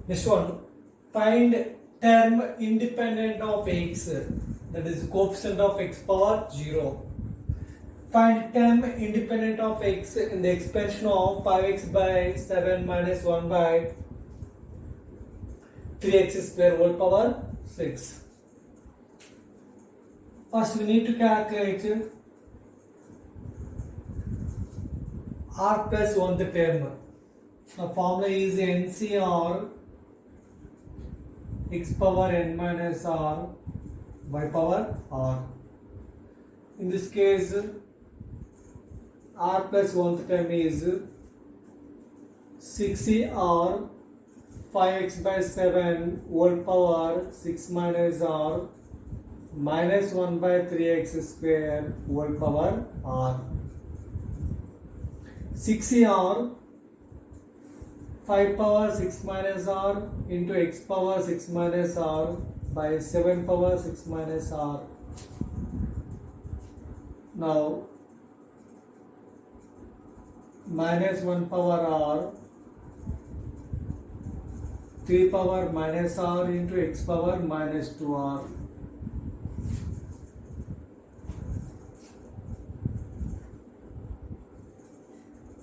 Next one, find term independent of x, that is coefficient of x power 0. Find term independent of x in the expansion of 5x by 7 minus 1 by 3x square whole power 6. First we need to calculate r plus 1th term. The formula is NCR x power n minus r by power r. In this case, r plus 1th term is 6r 5x by 7 whole power 6 minus r minus 1 by 3x square whole power r. 6r 5 power 6 minus r into x power 6 minus r by 7 power 6 minus r. Now minus 1 power r 3 power minus r into x power minus 2r.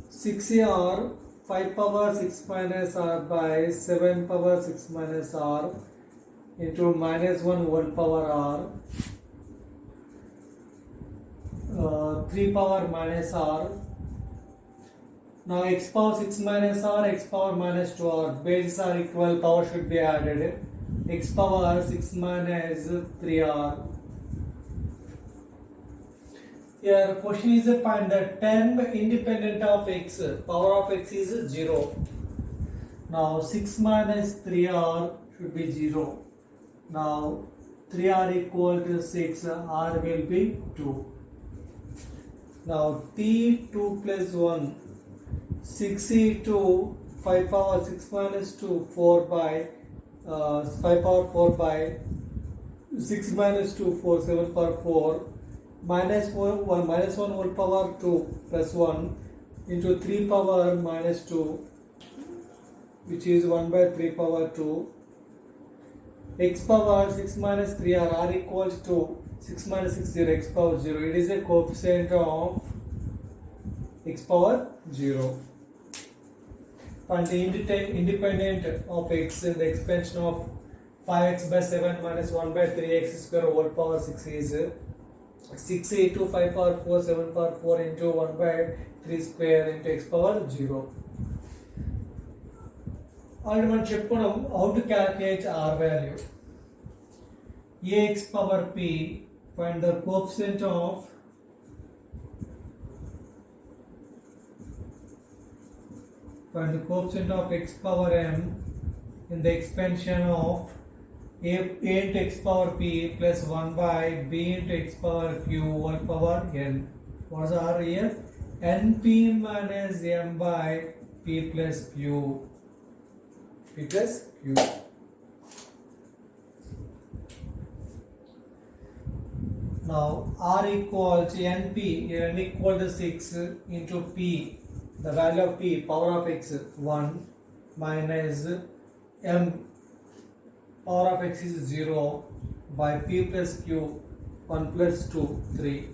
Six r 5 power 6 minus r by 7 power 6 minus r into minus 1 whole power r, 3 power minus r. Now x power 6 minus r, x power minus 2 r, bases are equal, power should be added. X power 6 minus 3r. Here question is find the term independent of x. Power of x is 0. Now 6 minus 3r should be 0. Now 3r equal to 6, r will be 2. Now t2 plus 1, 6e2, 5 power 6 minus 2, 4 by 5 power 4 by 6 minus 2, 4, 7 power 4, minus 1 minus 1 whole power 2 plus 1 into 3 power minus 2, which is 1 by 3 power 2. X power 6 minus 3 r equals to 6 minus 6 0, x power 0. It is a coefficient of x power 0. Find the independent of x in the expansion of 5x by 7 minus 1 by 3x square whole power 6 is 6 into 5 power 4 7 power 4 into 1 by 3 square into x power 0. Already మనం చెప్పుకున్నాం how to calculate r value. Ax power p, find the coefficient of x power m in the expansion of a into x power p plus 1 by b into x power q whole power n. What is r here? np minus m by p plus q. P plus q. Now r equals np, n equal to 6 into p, the value of p, power of x 1 minus m, power of x is 0 by p plus q 1 plus 2 3.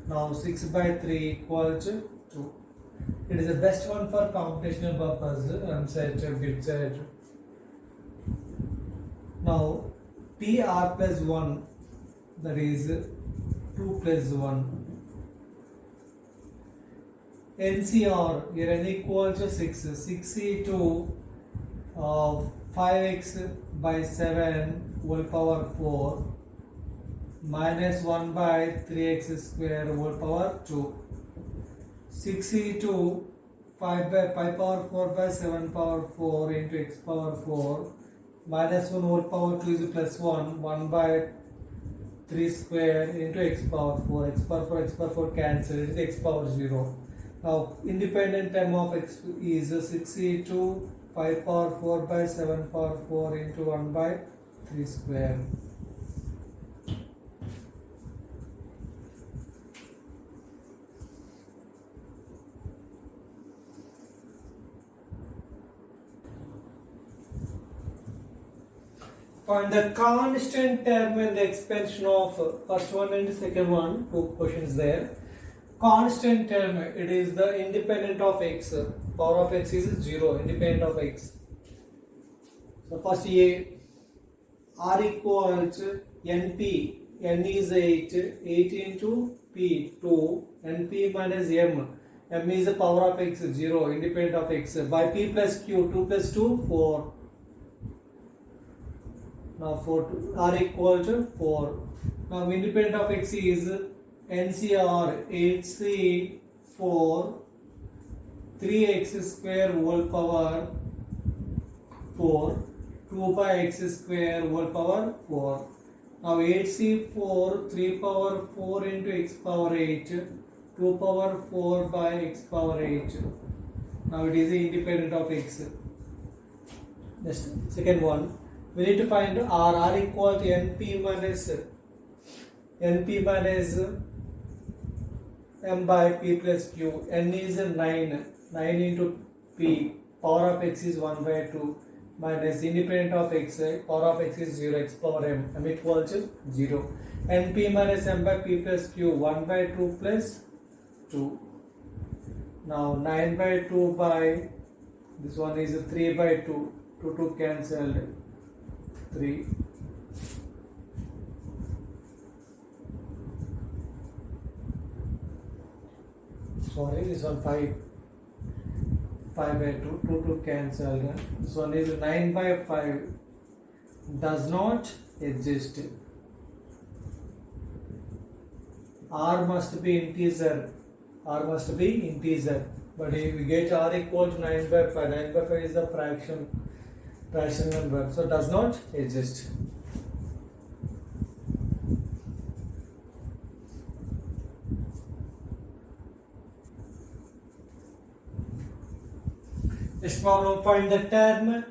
Now 6 by 3 equals 2. It is the best one for computational purpose, set, bit set. Now pr plus 1, that is 2 plus 1. NCR, here n equals to 6. 6e2 5x by 7 whole power 4 minus 1 by 3x square whole power 2. 6e2 5 by 5 power 4 by 7 power 4 into x power 4 minus 1 whole power 2 is plus 1, 1 by 3 square into x power 4, x power 4 cancel, it is x power 0. Now independent term of x is 6e2 5 power 4 by 7 power 4 into 1 by 3 square. Find the constant term and the expansion of first one and second one. Two questions there. Constant term, it is the independent of x. Power of x is 0, independent of x. So first A, R equals NP. N is 8. 8 into P, 2. NP minus M. M is the power of x, 0, independent of x. By P plus Q, 2 plus 2, 4. Now R equal to 4. Now independent of x is NCR 8C 4 3x square whole power 4 2 by x square whole power 4. Now 8C4 3 power 4 into x power 8 2 power 4 by x power 8. Now it is independent of x. Next, second one. We need to find R equal to NP minus M by P plus Q. N is 9. 9 into P. Power of x is 1 by 2 minus independent of x. Power of x is 0. X power M. M equal to 0. NP minus M by P plus Q. 1 by 2 plus 2. Now 9 by 2 by this one is 3 by 2. 2 cancelled. 3. Sorry, this one 5. 5 by 2. 2 cancelled. This one is 9 by 5. Does not exist. R must be integer. R must be integer. But if we get R equal to 9 by 5, 9 by 5 is the fraction number, so does not exist. Next problem, find the term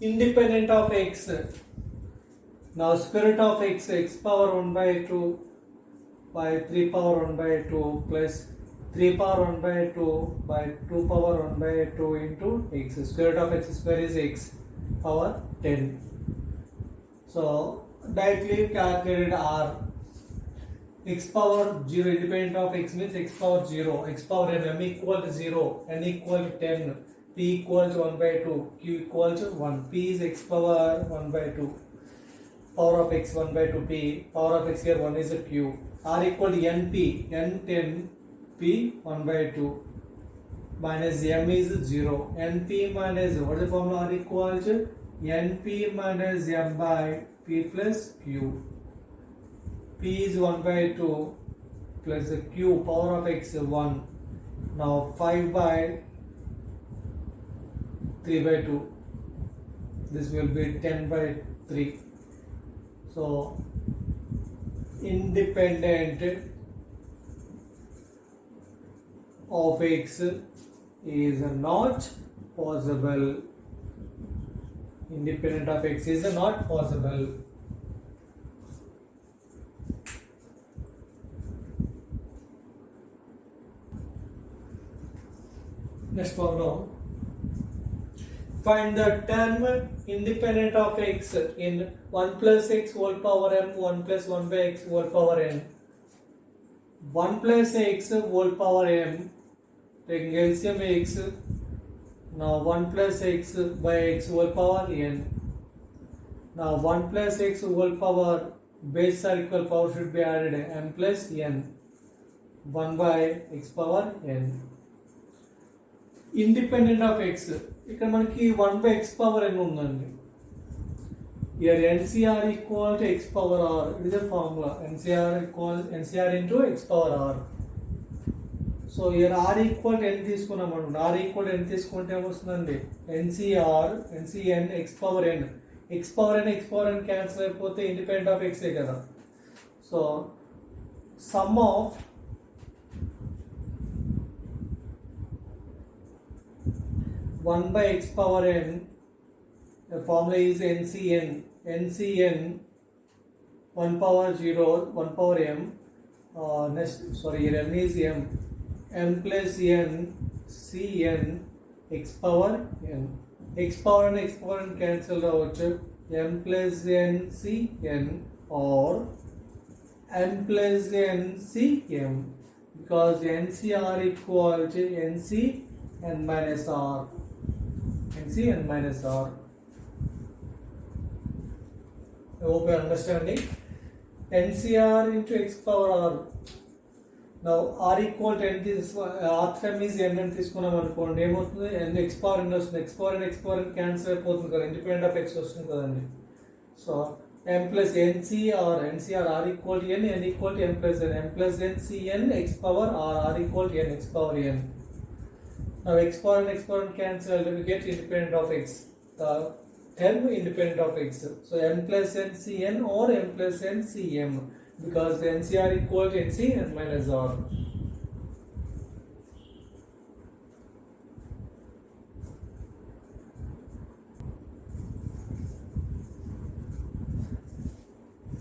independent of x. Now square root of x, x power 1 by 2 by 3 power 1 by 2 plus 3 power 1 by 2 by 2 power 1 by 2 into x. Square root of x square is x power 10. So directly calculated R. X power 0 independent of x means x power 0. X power n, m equal to 0, n equal to 10, p equal to 1 by 2, q equal to 1. P is x power 1 by 2. Power of x 1 by 2 p. Power of x here 1 is a q. R equal to np, n 10, p 1 by 2. Minus m is 0. Np minus, what is the formula? R equal to Np minus m by p plus q. P is 1 by 2 plus the q, power of x 1. Now 5 by 3 by 2. This will be 10 by 3. So independent of x is not possible. Independent of x is not possible. Next problem. Find the term independent of x in 1 plus x whole power m, 1 plus 1 by x whole power n. 1 plus x whole power m, taking LCM x. Now 1 plus x by x whole power n. Now 1 plus x whole power, base circle power should be added, m plus n. 1 by x power n. Independent of x. ఇక్కడ మనకి 1 by x power n ఉందండి. Here NCR equal to x power r. It is a formula. NCR into x power r. So here r equal to n తీసుకున్నాం అనుకోండి. R equal to n తీసుకుంటే ఏమొస్తుందండి? NCN x power n. x power n cancel అయిపోతే independent of x ఏ కదా. So sum of one by x power n, the formula is NCN 1 power 0, 1 power m. Here m is m plus n Cn x power n. X power n cancel avachchu. m plus n Cn or n plus n Cm, because Nc are equal to Nc n minus r. Nc n minus r. I hope you are understanding. NCR into x power r. Now r equal to n, this r term is n అని తీసుకున్నాం అనుకోండి, ఏమవుతుంది, n x power n వస్తుంది, x power n cancel అయిపోతుంది కదా, independent of x వస్తుంది కదండి. So m plus NCR, NCR r equal to n equal to m plus n Cn x power r equal to n x power n. Now x power n cancel, we get independent of x. The term independent of x. So n plus n Cn or m plus n Cm, because the NCR equal to Nc n minus r.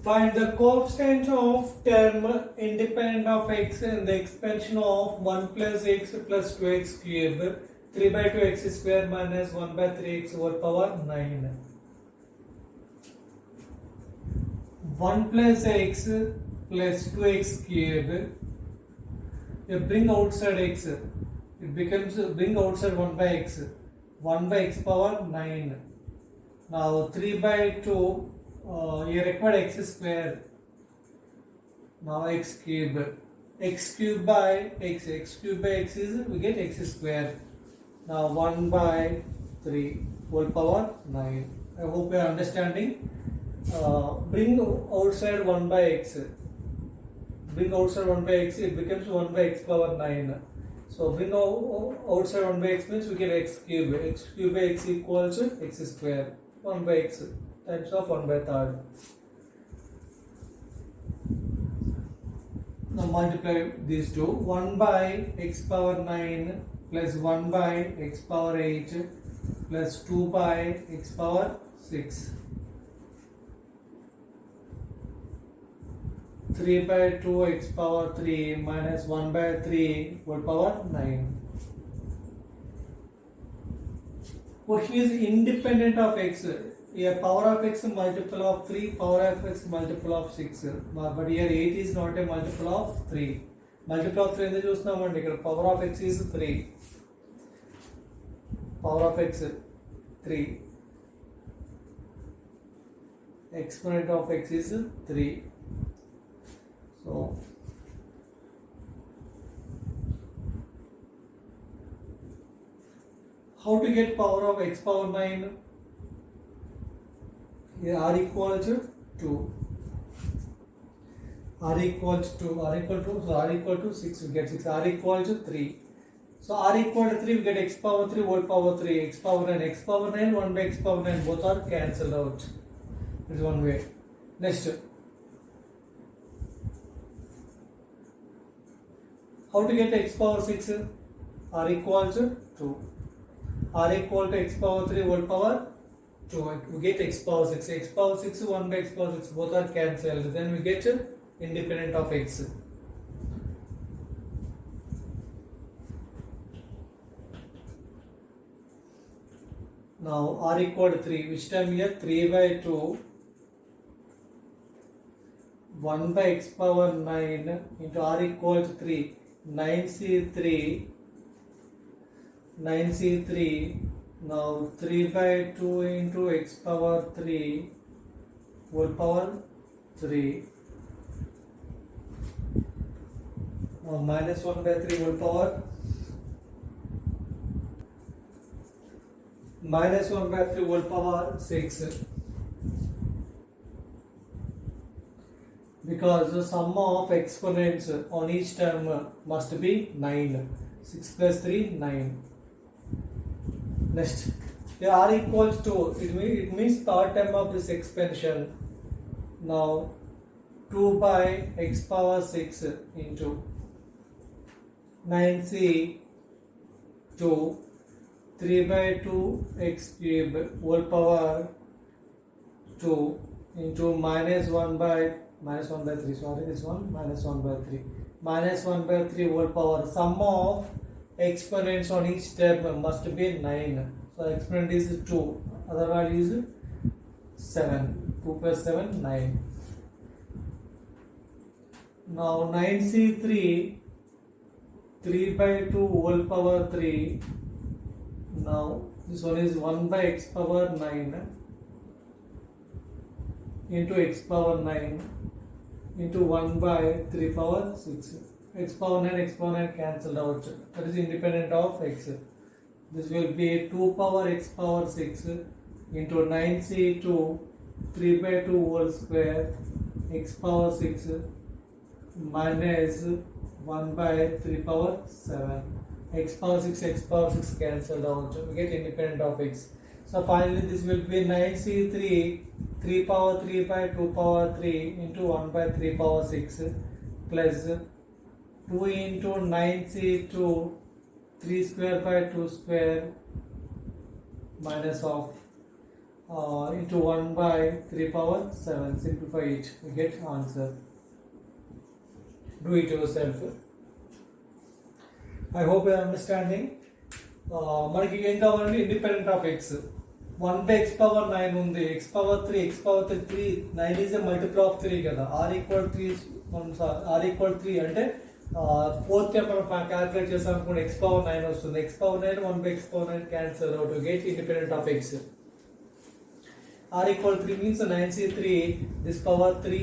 Find the coefficient of term independent of x in the expansion of 1 plus x plus 2x cube, 3 by 2x square minus 1 by 3x whole power 9. 1 plus x plus 2x cube, you bring outside x, it becomes, bring outside 1 by x, 1 by x power 9. Now 3 by 2, you required x square. Now x cube by x, x cube by x is, we get x square. Now 1 by 3 whole power 9. I hope you are understanding. Bring outside 1 by x. Bring outside 1 by x, it becomes 1 by x power 9. So bring outside 1 by x means we get x cube. X cube by x equals to x square. 1 by x times of 1 by 3rd. Now multiply these two. 1 by x power 9 plus 1 by x power 8 plus 2 by x power 6. 3 by 2 x power 3 minus 1 by 3 whole power 9. Question is independent of x. Here power of x multiple of 3, power of x multiple of 6. But here 8 is not a multiple of 3. Multiple of 3 ఎందుకు చూస్తున్నామండి, ఇక్కడ power of x is 3. Power of x 3. Exponent of x is 3. So how to get power of x power 9? Here r equal to 2. R equal to 6, we get 6. R equal to 3. So r equal to 3, we get x power 3 whole power 3. X power 9, x power 9, 1 by x power 9, both are cancelled out. This is one way. Next, how to get x power 6? R equal to 2. R equal to x power 3 whole power 2. We get x power 6. X power 6, 1 by x power 6, both are cancelled. Then we get independent of x. Now r equal to 3. Which time here? 3 by 2. 1 by x power 9 into r equal to 3. 9c3. 9c3. Now 3 by 2 into x power 3 whole power 3. Now minus 1 by 3 whole power, minus 1 by 3 whole power 6. Because the sum of exponents on each term must be 9. 6 plus 3, 9. Next, the r equals to, it means third term of this expansion. Now 2 by x power 6 into 9c 2, 3 by 2 x cube whole power 2 into minus 1 by 3, sorry, this one minus 1 by 3, minus 1 by 3 whole power. Sum of exponents on each term must be 9. So exponent is 2, other value is 7. 2 plus 7, 9. Now 9c3, 3 by 2 whole power 3. Now this one is 1 by x power 9 into x power 9 into 1 by 3 power 6. X power 9 cancelled out. That is independent of x. This will be 2 power x power 6 into 9c2 3 by 2 whole square x power 6 minus 1 by 3 power 7. X power 6 cancelled out. We get independent of x. So finally this will be 9c3 3 power 3 by 2 power 3 into 1 by 3 power 6 plus 2 into 9c2 3 square by 2 square minus of into 1 by 3 power 7. Simplify it. We get answer. Do it yourself. I hope you are understanding. మనకి ఏం కావాలంటే independent of X 1 by x power 9 ఉంది, x power 3 9 is a multiple of 3 కదా, r equal 3 అంటే fourth time మనం calculate చేసాం అనుకోండి x power 9 వస్తుంది. x power 9 1 by x power 9 cancel out. Get independent of x. r equal 3 means 9c3 this power 3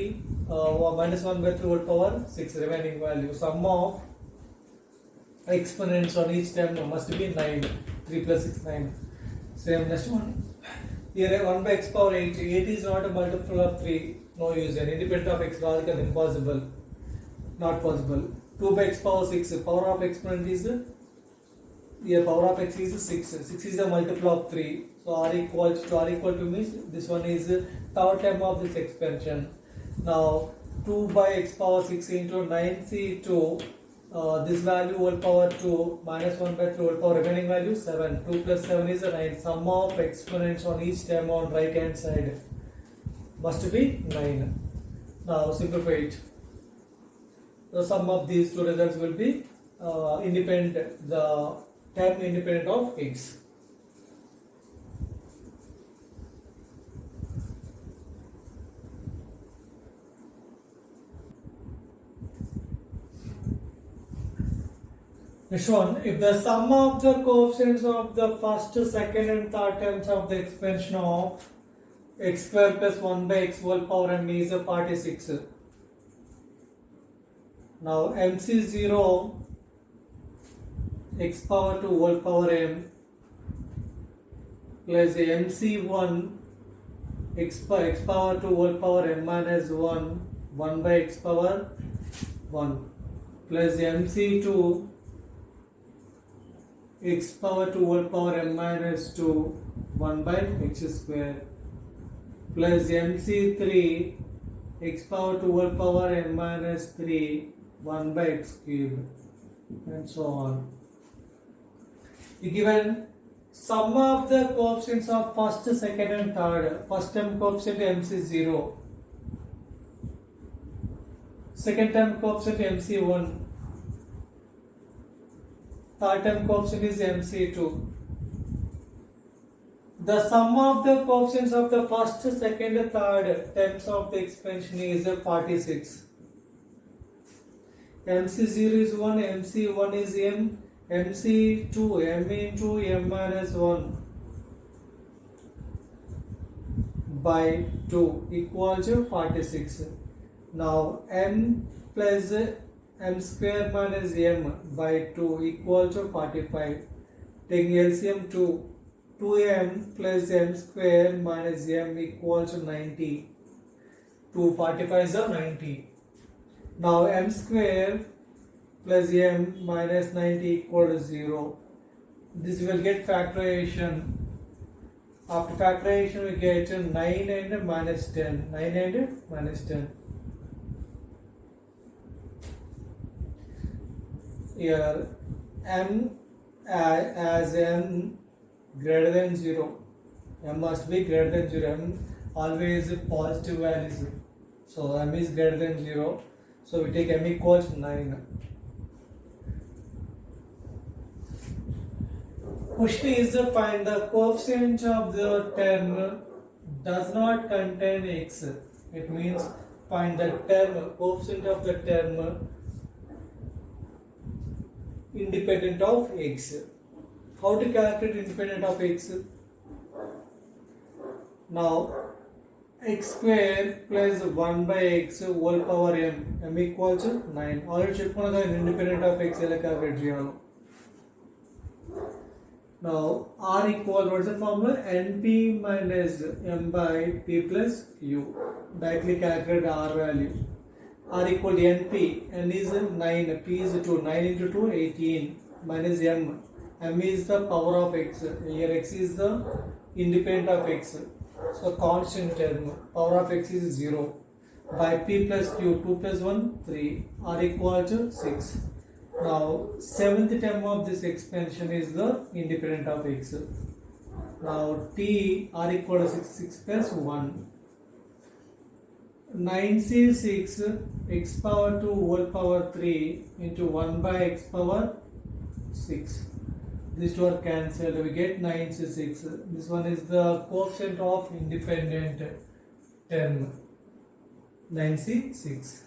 minus 1 by 3 whole power 6 remaining value. Sum of exponents on each term must be 9. 3 plus 6 9. Same next one. Here 1 by x power 8. 8 is not a multiple of 3. No use. And independent of x logical impossible. Not possible. 2 by x power 6. Power of exponent is here power of x is 6. 6 is a multiple of 3. So r equal to means this one is third term of this expansion. Now 2 by x power 6 into 9c2 this value whole power 2 minus 1 by 3 whole power remaining value 7. 2 plus 7 is a 9. Sum of exponents on each term on right hand side must be 9. Now simplify it. The sum of these two results will be independent, the term independent of x. Next one, if the sum of the coefficients of the first, second and third terms of the expansion of x square plus 1 by x whole power m is 46. Now MC0 x power 2 whole power m plus MC1 x power 2 whole power m minus 1 by x power 1 plus MC2 x power 2 whole power m minus 2 1 by x square plus MC3 x power 2 whole power m minus 3 1 by x cube and so on. Given sum of the coefficients of first, second and third. First term coefficient MC0, second term coefficient MC1, third term coefficient is MC2. The sum of the coefficients of the first, second, third terms of the expansion is 46. MC0 is 1, MC1 is m, MC2 m into m minus 1 by 2 equal to 46. Now m plus m square minus m by 2 equal to 45. Taking LCM 2m plus m square minus m equal to 90. 245 is 90. Now m square plus m minus 90 equal to 0. This will get factorization. After factorization we get 9 and minus 10. 9 and minus 10. Here m as m greater than 0. M must be greater than 0. M always positive values. So m is greater than 0. So we take m equals 9. Question is to find the coefficient of the term does not contain x. It means find the term, coefficient of the term independent of x. How to calculate independent of x? Now x square plus 1 by x whole power m equals 9. Already చెప్పుకున్నా కదా independent of x ఎలా calculate చేయాలో. Now r equal, what is the formula? Np minus m by p plus q. Directly calculate r value. R equal to np, n is 9, p is 2, 9 into 2 18 minus m is the power of x. Here x is the independent of x. So constant term, power of x is 0 by p plus q, 2 plus 1 3, r equal to 6. Now seventh term of this expansion is the independent of x. Now t, r equal to 6, 6 plus 1, 9c6 x power 2 whole power 3 into 1 by x power 6. These two are cancelled, we get 9c6. This one is the coefficient of independent term, 9c6.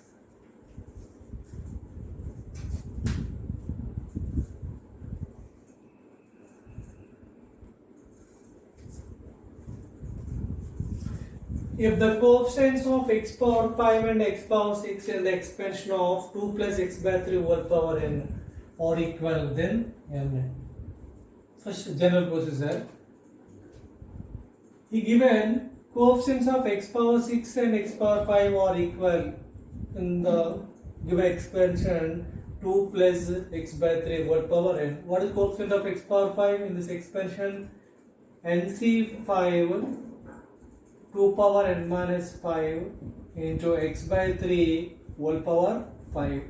If the coefficients of x power 5 and x power 6 and the expansion of 2 plus x by 3 whole power n are equal, then n. First general procedure. He given coefficients of x power 6 and x power 5 are equal in the given expansion 2 plus x by 3 whole power n. What is coefficient of x power 5 in this expansion? NC5 2 power n minus 5 into x by 3 whole power 5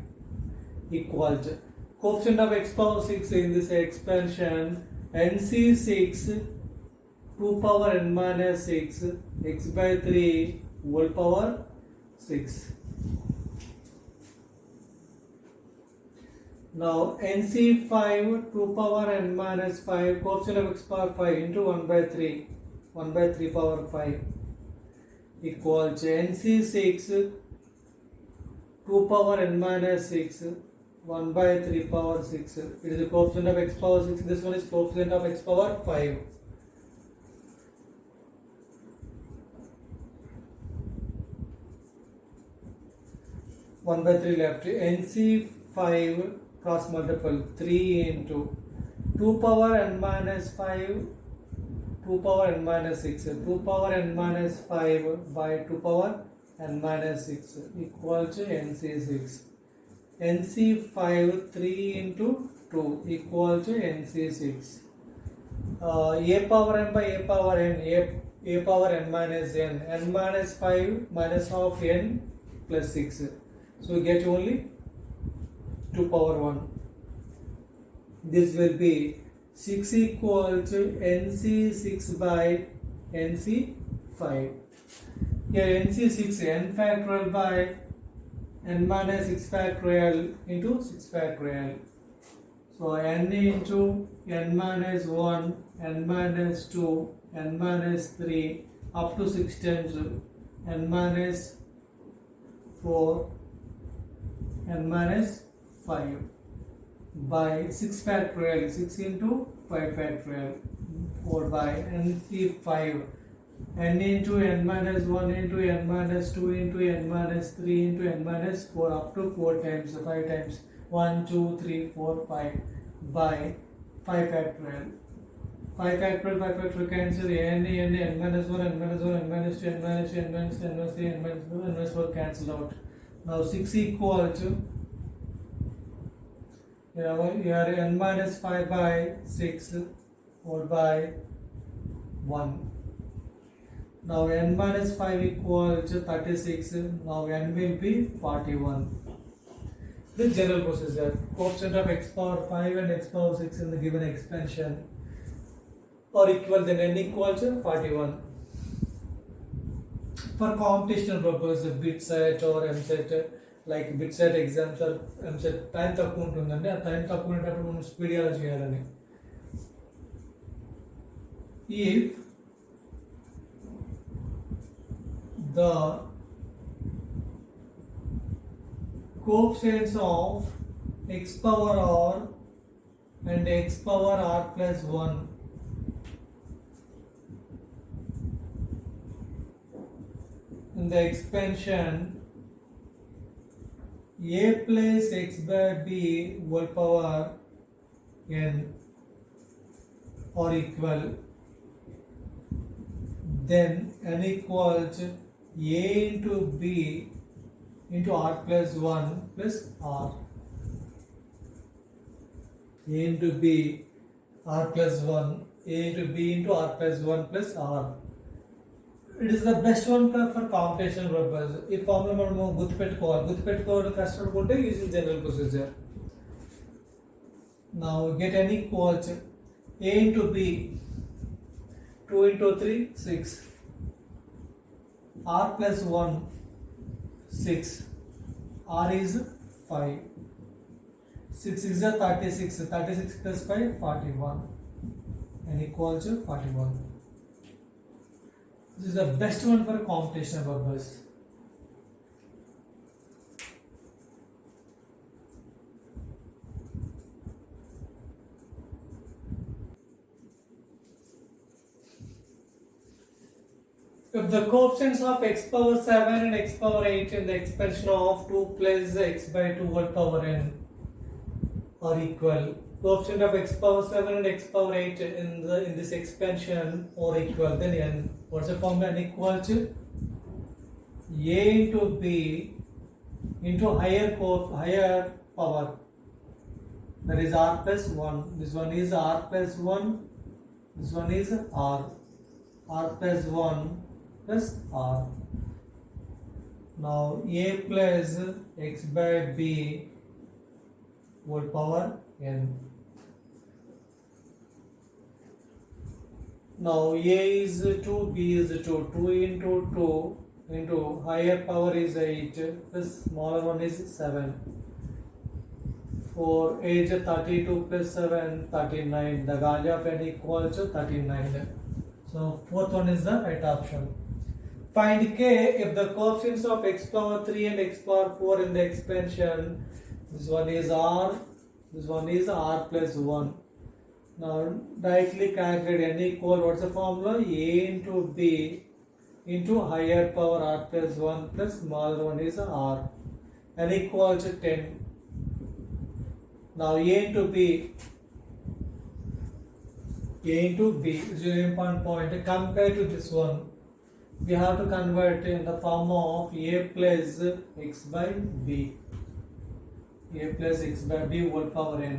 equal to coefficient of x power 6 in this expansion NC6 2 power n minus 6 x by 3 whole power 6. Now NC5 2 power n minus 5 coefficient of x power 5 into 1 by 3 power 5 equal to NC6 2 power n minus 6 1 by 3 power 6. It is the coefficient of x power 6. This one is coefficient of x power 5. One by 3 left. NC5 cross multiple 3 into 2 power n minus 5 2 power n minus 6, 2 power n minus 5 by 2 power n minus 6 equal to NC6. NC5 3 into 2 equal to NC6. A power n by a power n, a power n minus n minus 5 minus of n plus 6. So we get only 2 power 1. This will be 6 equal to NC6 by NC5. Here NC6 n factorial by n minus 6 factorial into 6 factorial. So n into n minus 1, n minus 2, n minus 3 up to 6 times n minus 4, n minus 5 by 6 factorial, 6 into 5 factorial, 4 by NC5 n into n minus 1 into n minus 2 into n minus 3 into n minus 4 up to 4 times, 5 times, 1, 2, 3, 4, 5 by 5 factorial. 5 factorial, 5 factorial cancel, n minus 1, n minus 1, n minus 2, n minus 2, n minus 2, n minus 3, n minus 4, n minus 4 cancel out. Now 6 equal to here n minus 5 by 6 or by 1. Now n minus 5 equal to 36. Now n will be 41. The general procedure. Coefficient of x power 5 and x power 6 in the given expansion are equal, then n equal to 41. For computational purpose, bit set or m set, like bit set exams or m set time తక్కువ ఉంటుందండి. ఆ time తక్కువ ఉండేటప్పుడు మనం స్పీడ్గా చేయాలని. If the coefficients of x power r and x power r plus 1 in the expansion a plus x by b whole power n are equal, then n equals a into b into r plus 1 plus r. A into b r plus 1, a into b into r plus 1 plus r. It is the best one for computation purpose. ఈ formula మనము గుర్తుపెట్టుకోవడం కష్టపడుకుంటే using general procedure. Now get n equals a into b 2 into 3 6 r plus 1 6 r is 5 6 is 36 36 plus 5 41 n equals 41. This is the best one for computation purpose. If the coefficients of x power 7 and x power 8 in the expansion of 2 plus x by 2 whole power n are equal, coefficient of x power 7 and x power 8 in this expansion are equal, then n, what's the formula? N equals to a into b into higher power, that is r plus 1. This one is r plus 1, this one is r plus 1 plus r. Now a plus x by b whole power n. Now a is 2, b is 2. 2 into 2 into higher power is 8, plus smaller one is 7. 4 8 32 plus 7 39. The value of n equals to 39. So fourth one is the right option. Find k if the coefficients of x power 3 and x power 4 in the expansion. This one is r, this one is r plus 1. Now directly calculate n equal, what's the formula? A into b into higher power r plus 1 plus smaller one is r. N equals 10. Now a into b is an important point. Compared to this one, we have to convert in the form of a plus x by b. A plus x by b whole power n.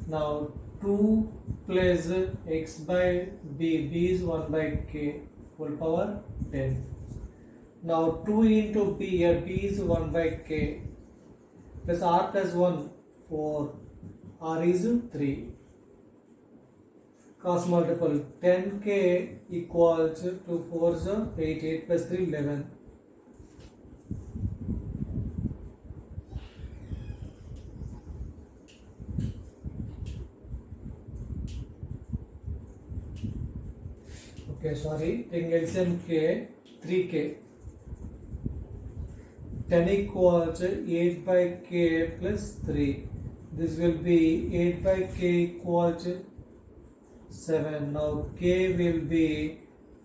Now 2 plus x by b, b is 1 by k whole power 10. Now 2 into b, here b is 1 by k plus r plus 1 4, r is 3. Cross multiple, 10k equals to 4 is 8, 8 plus 3 11. Okay, sorry, taking LCM k, 3k. 10 equals 8 by k plus 3. This will be 8 by k equals 7. Now k will be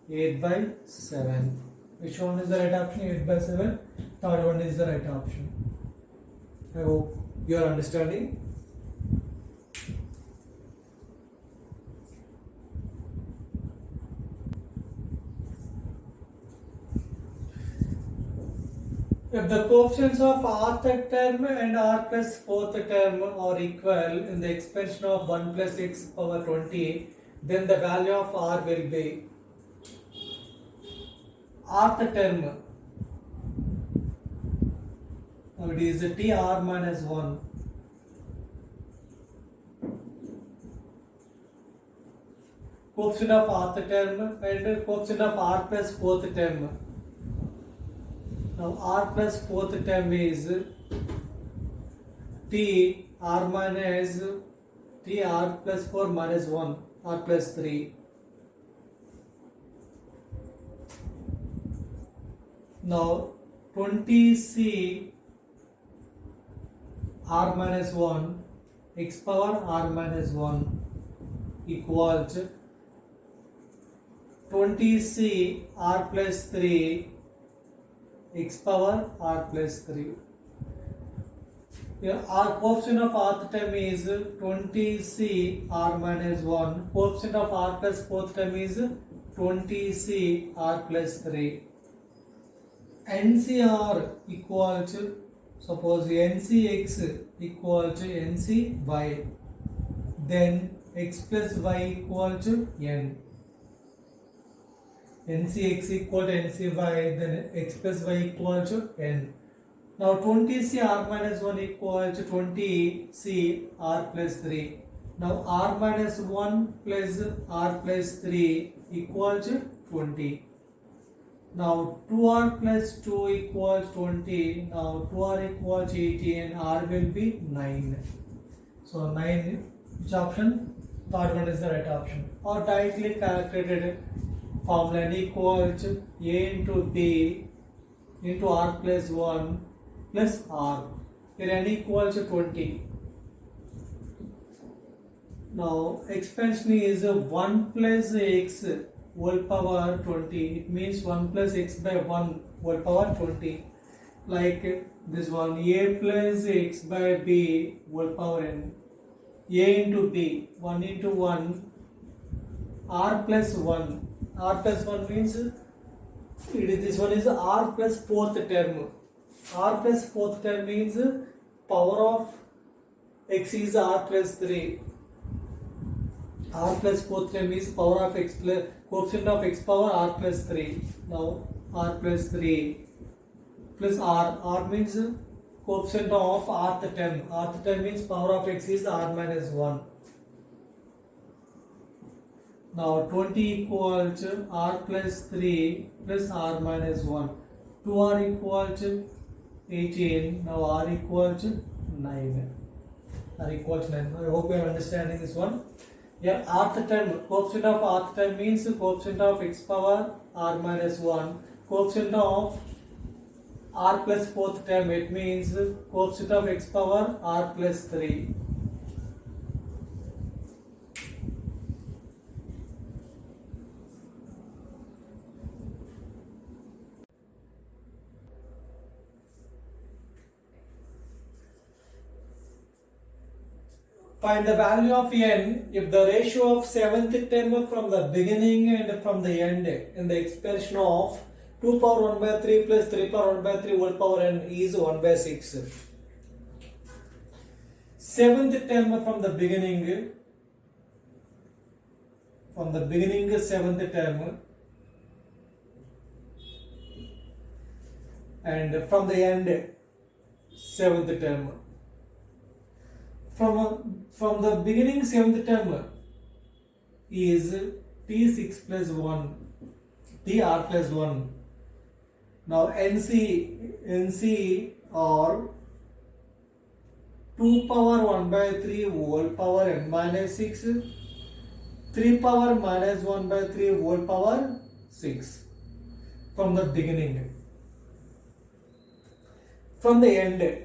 8 by 7. Which one is the right option? 8 by 7. Third one is the right option. I hope you are understanding. If the coefficients of rth term and r plus fourth term are equal in the expansion of 1 plus x power 20, then the value of r will be rth term. Now it is t r minus 1. Coefficient of rth term and coefficient of r plus fourth term. Now r plus fourth term is t r minus t r plus 4 minus 1 r plus 3. Now 20c r minus 1 x power r minus 1 equals 20c r plus 3 x power r plus 3. Here our coefficient of rth term is 20c r minus 1. Coefficient of r plus fourth term is 20c r plus 3. NCR equal to, suppose NCX equal to NCY, then x plus y equal to n. NCX equal to NCY, then x plus y equal to n. Now 20c r minus 1 equal to 20c r plus 3. Now r minus 1 plus r plus 3 equal to 20. Now 2r plus 2 equals 20. Now 2r equals 80 and r will be 9. So 9, which option? Third one is the right option. Or directly calculated formula n equals to a into b into r plus 1 plus r. Here n equals to 20. Now expansion is 1 plus x whole power 20. It means 1 plus x by 1 whole power 20. Like this one, a plus x by b whole power n. A into b, 1 into 1, r plus 1. R plus 1 means this one is r plus fourth term. R plus fourth term means power of x is r plus 3. R plus fourth term is power of x plus coefficient of x power r plus 3. Now r plus 3 plus r. R means coefficient of rth term. Rth term means power of x is r minus 1. Now 20 equal to r plus 3 plus r minus 1. 2r equal to 18. Now r equal to 9. R equal to 9. I hope you are understanding this one. Here rth term, coefficient of rth term means coefficient of x power r minus 1. Coefficient of r plus fourth term, it means coefficient of x power r plus 3. Find the value of n if the ratio of seventh term from the beginning and from the end in the expression of 2 power 1 by 3 plus 3 power 1 by 3 whole power n is 1 by 6. Seventh term from the beginning seventh term, and from the end seventh term. From the beginning seventh term is t6 plus 1, tr plus 1. Now NC or 2 power 1 by 3 whole power n minus 6, 3 power minus 1 by 3 whole power 6 from the beginning. From the end,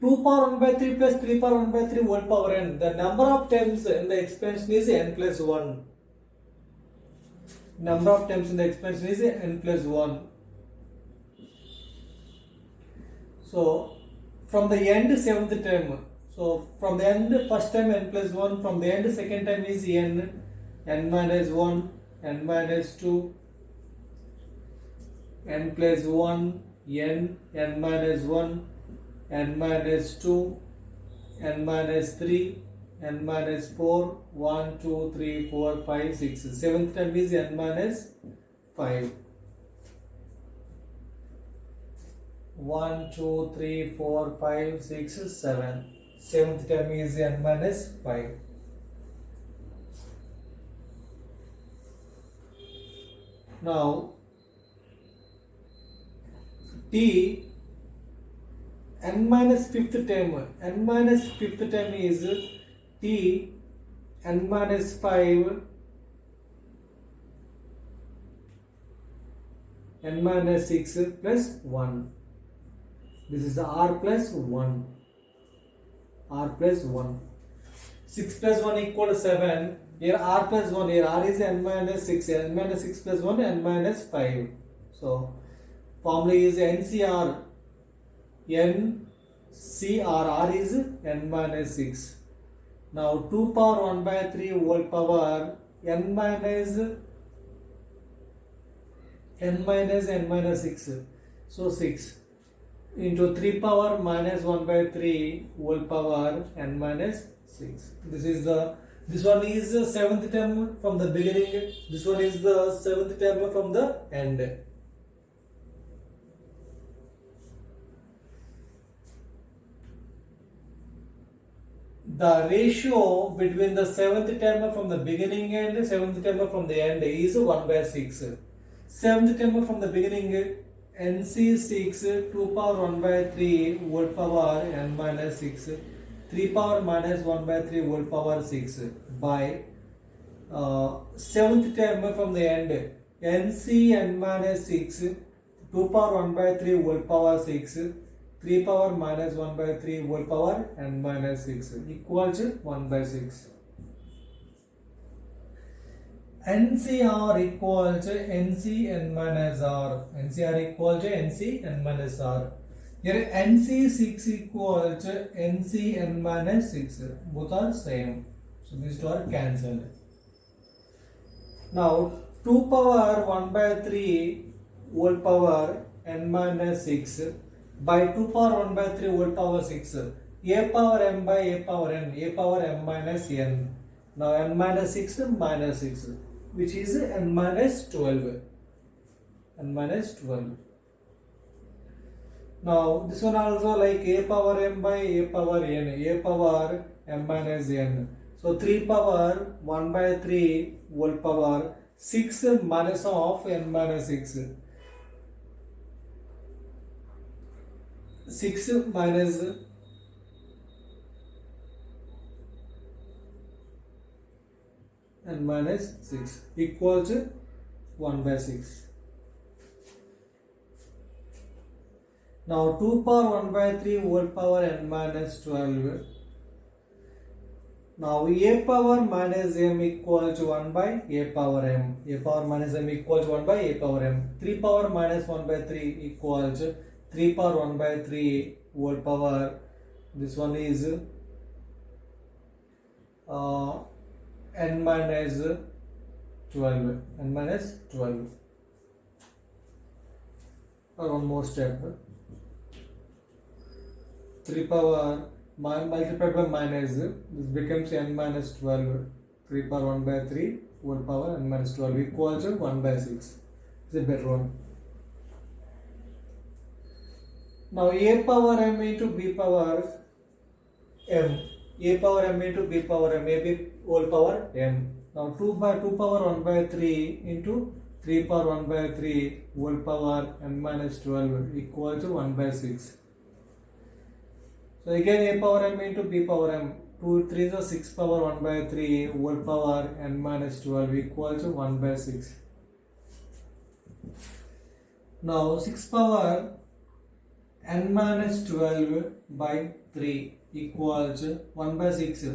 2 power 1 by 3 plus 3 power 1 by 3 whole power n. The number of terms in the expansion is n plus 1. Number of terms in the expansion is n plus 1. So from the end seventh term. So from the end first term n plus 1. From the end second term is n minus 1, n minus 2, n plus 1, n minus 1, n minus 2, n minus 3, n minus 4, 1, 2, 3, 4, 5, 6. Seventh term is n minus 5. 1, 2, 3, 4, 5, 6, 7. Seventh term is n minus 5. Now t n minus fifth term. N minus fifth term is t n minus 5 n minus 6 plus 1. This is r plus 1. R plus 1. 6 plus 1 equal to 7. Here r plus 1. Here r is n minus 6. N minus 6 plus 1 n minus 5. So formula is NCR. NCR. R is n minus 6. Now 2 power 1 by 3 whole power n minus n minus 6. So 6 into 3 power minus 1 by 3 whole power n minus 6. This one is the seventh term from the beginning. This one is the seventh term from the end. The ratio between the seventh term from the beginning and seventh term from the end is 1 by 6. Seventh term from the beginning NC6 2 power 1 by 3 whole power n minus 6 3 power minus 1 by 3 whole power 6 by seventh term from the end NC n minus 6 2 power 1 by 3 whole power 6 3 power minus 1 by 3 whole power n minus 6 equals 1 by 6. NCR equals NC n minus R. NCR equals NC n minus R. Here NC6 equals NC n minus 6. Both are same. So these two are cancelled. Now 2 power 1 by 3 whole power n minus 6 by 2 power 1 by 3 whole power 6. A power m by a power n. A power m minus n. Now n minus 6 minus 6. Which is n minus 12. N minus 12. Now this one also like a power m by a power n. A power m minus n. So 3 power 1 by 3 whole power 6 minus of n minus 6. 6 minus n minus 6 equals 1 by 6. Now 2 power 1 by 3 whole power n minus 12. Now a power minus m equals 1 by a power m. A power minus m equals 1 by a power m. 3 power minus 1 by 3 equals 3 power 1 by 3 whole power. This one is n minus 12. N minus 12. Or one more step. 3 power multiplied by minus, this becomes n minus 12. 3 power 1 by 3 whole power n minus 12 equals 1 by 6. It's a better one. Now a power m into b power m. A power m into b power m. A b whole power m. Now 2 power 1 by 3 into 3 power 1 by 3 whole power n minus 12 equals 1 by 6. So again a power m into b power m. 2 3 is 6 power 1 by 3 whole power n minus 12 equals 1 by 6. Now 6 power n minus 12 by 3 equals 1 by 6.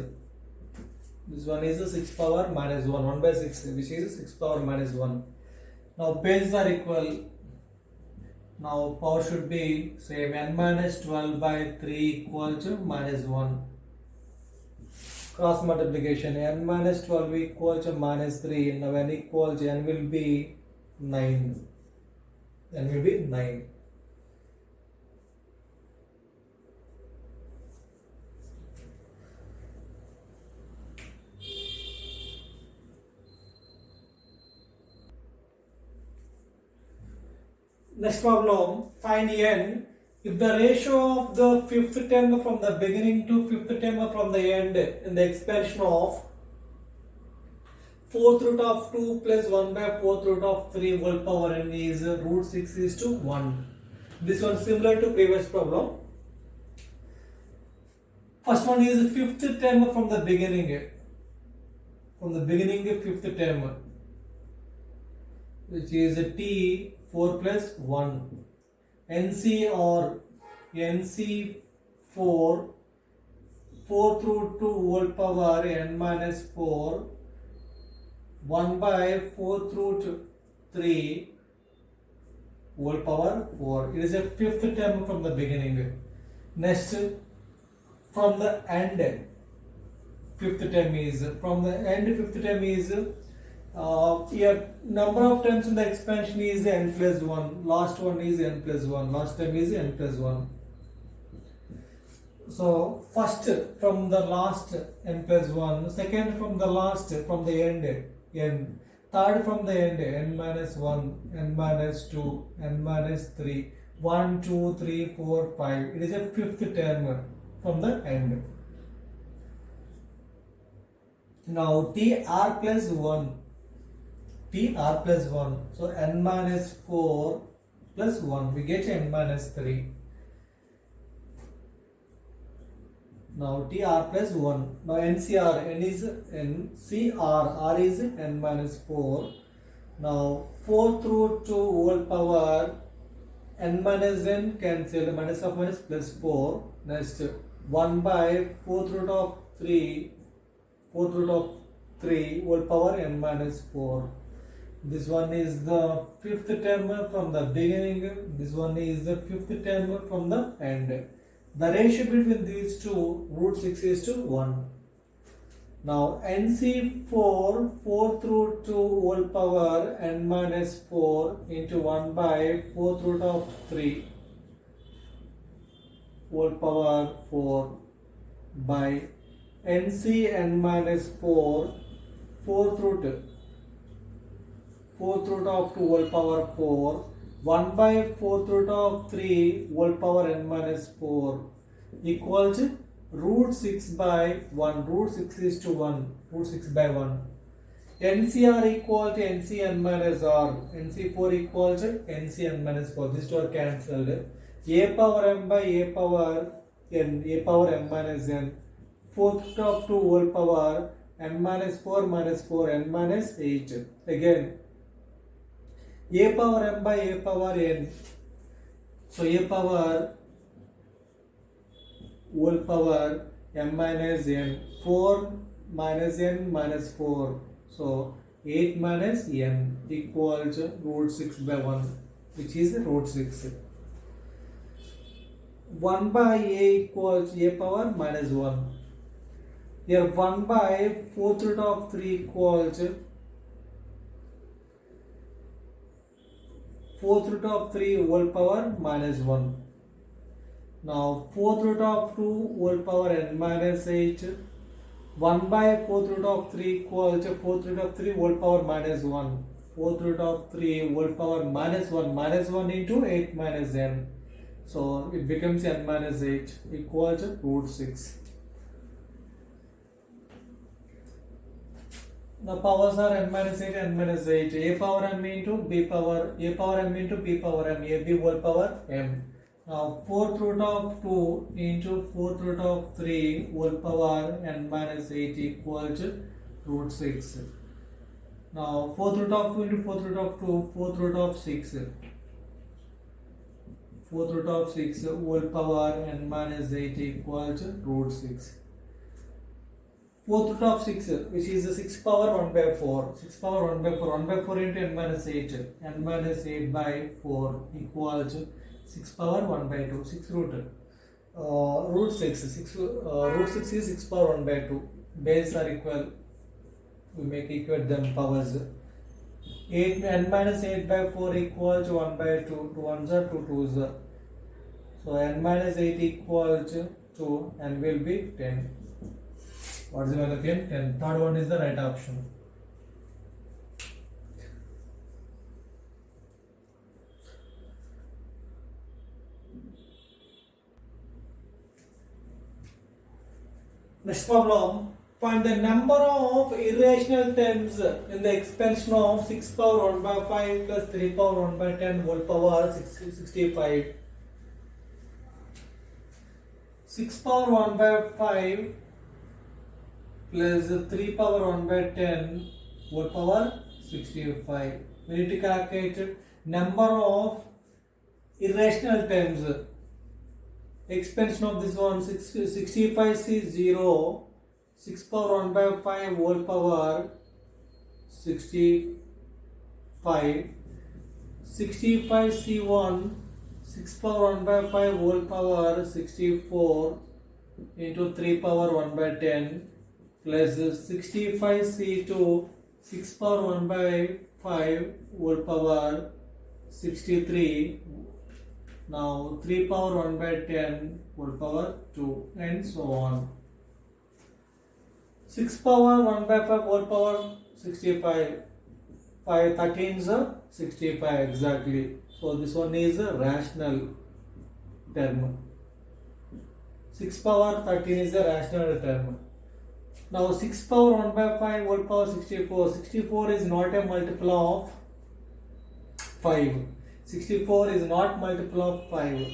This one is 6 power minus 1. 1 by 6 which is 6 power minus 1. Now bases are equal. Now power should be same. N minus 12 by 3 equals minus 1. Cross multiplication. N minus 12 equals minus 3. Now n equals n will be 9. N will be 9. Next problem, find n if the ratio of the fifth term from the beginning to fifth term from the end in the expansion of fourth root of 2 plus 1 by fourth root of 3 whole power n is root 6 is to 1. This one similar to previous problem. First one is fifth term from the beginning. From the beginning fifth term. which is t 4 plus 1. NC 4 through 2 whole power n minus 4 1 by 4 through 3 whole power 4. It is a fifth term from the beginning. Next, from the end, fifth term is here number of terms in the expansion is n plus 1. Last one is n plus 1. Last term is n plus 1. So first from the last n plus 1, second from the last, from the end n, third from the end n minus 1, n minus 2, n minus 3, 1, 2, 3, 4, 5. It is a fifth term from the end. Now tr plus 1. So n minus 4 plus 1. We get n minus 3. Now tr plus 1. Now NCR, n is NCR, r is n minus 4. Now 4 through 2 whole power n minus n cancel, minus of minus plus 4. Next 1 by 4th root of 3 whole power n minus 4. This one is the fifth term from the beginning. This one is the fifth term from the end. The ratio between these two, root 6 is to 1. Now NC 4 through 2 whole power n minus 4 into 1 by 4th root of 3 whole power 4 by NC n minus 4 4th root of 2 whole power 4 1 by 4th root of 3 whole power n minus 4 equals root 6 by 1. Root 6 is to 1. Root 6 by 1. NCR equal to NC n minus r. NC4 equals to NC n minus 4. These two are cancelled. A power m by a power n. A power m minus n. 4th of 2 whole power n minus 4 n minus 8. Again a power m by a power n. So a power whole power m minus n. 4 minus n minus 4. So 8 minus n equals root 6 by 1, which is root 6. 1 by a equals a power minus 1. Here 1 by 4th root of 3 equals 4th root of 3 whole power minus 1. Now 4th root of 2 whole power n minus 8. 1 by 4th root of 3 equals 4th root of 3 whole power minus 1. 4th root of 3 whole power minus 1. Minus 1 into 8 minus n. So it becomes n minus 8 equals root 6. The powers are n minus 8 and n minus 8. A power m into b power, a power m into b power m, a b whole power m. Now 4th root of 2 into 4th root of 3 whole power n minus 8 equals root 6. Now 4th root of 2 into 4th root of 2, 4th root of 6. 4th root of 6 whole power n minus 8 equals root 6. 4th root of 6, which is the 6 power 1 by 4. 6 power 1 by 4. 1 by 4 into n minus 8. N minus 8 by 4 equals 6 power 1 by 2. 6 root. Root 6. Root 6 is 6 power 1 by 2. Bases are equal. We make equate them powers. 8 n minus 8 by 4 equals 1 by 2. 2 ones are 2 twos. So n minus 8 equals 2 and will be 10. What is the value of n? 10. Third one is the right option. Next problem. Find the number of irrational terms in the expansion of 6 power 1 by 5 plus 3 power 1 by 10 whole power 65. 6 power 1 by 5 plus 3 power 1 by 10 whole power 65. We need to calculate number of irrational terms. Expansion of this one 65c 0 6 power 1 by 5 whole power 65 65c1 6 power 1 by 5 whole power 64 into 3 power 1 by 10 plus 65c2 6 power 1 by 5 whole power 63. Now 3 power 1 by 10 whole power 2 and so on. 6 power 1 by 5 whole power 65. 5 13s are 65 exactly. So this one is a rational term. 6 power 13 is a rational term. Now 6 power 1 by 5 whole power 64. 64 is not a multiple of 5. 64 is not multiple of 5.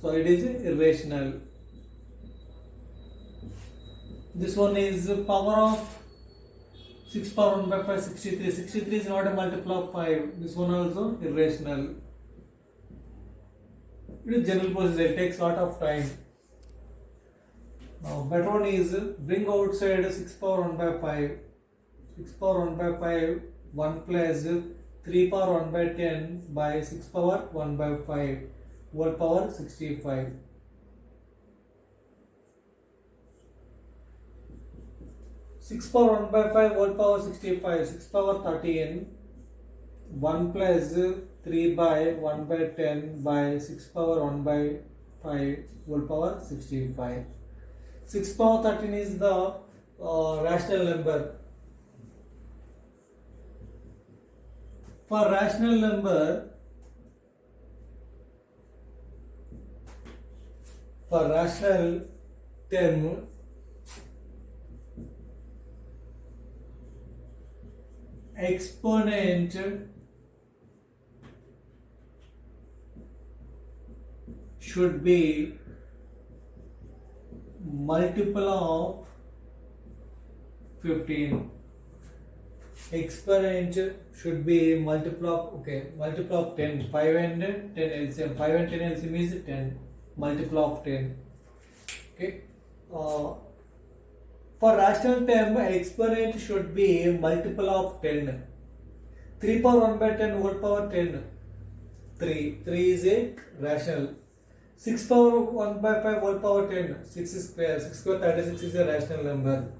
So it is irrational. This one is power of 6 power 1 by 5 63. 63 is not a multiple of 5. This one also irrational. It is general process. It takes lot of time. Now better one is bring outside 6 power 1 by 5. 6 power 1 by 5 1 plus 3 power 1 by 10 by 6 power 1 by 5 whole power 65. 6 power 1 by 5 whole power 65. 6 power 13 1 plus 3 by 1 by 10 by 6 power 1 by 5 whole power 65. 6 power 13 is the rational number. For rational number, for rational term, exponent should be multiple of 15. Exponent should be multiple of 10. 5 and 10 LCM. 5 and 10 LCM is 10. Multiple of 10. Okay. For rational term, exponent should be multiple of 10. 3 power 1 by 10 whole power 10. 3 is a rational. 6 power 1 by 5 whole power 10. 6 is square. 6 square 36 is a rational number.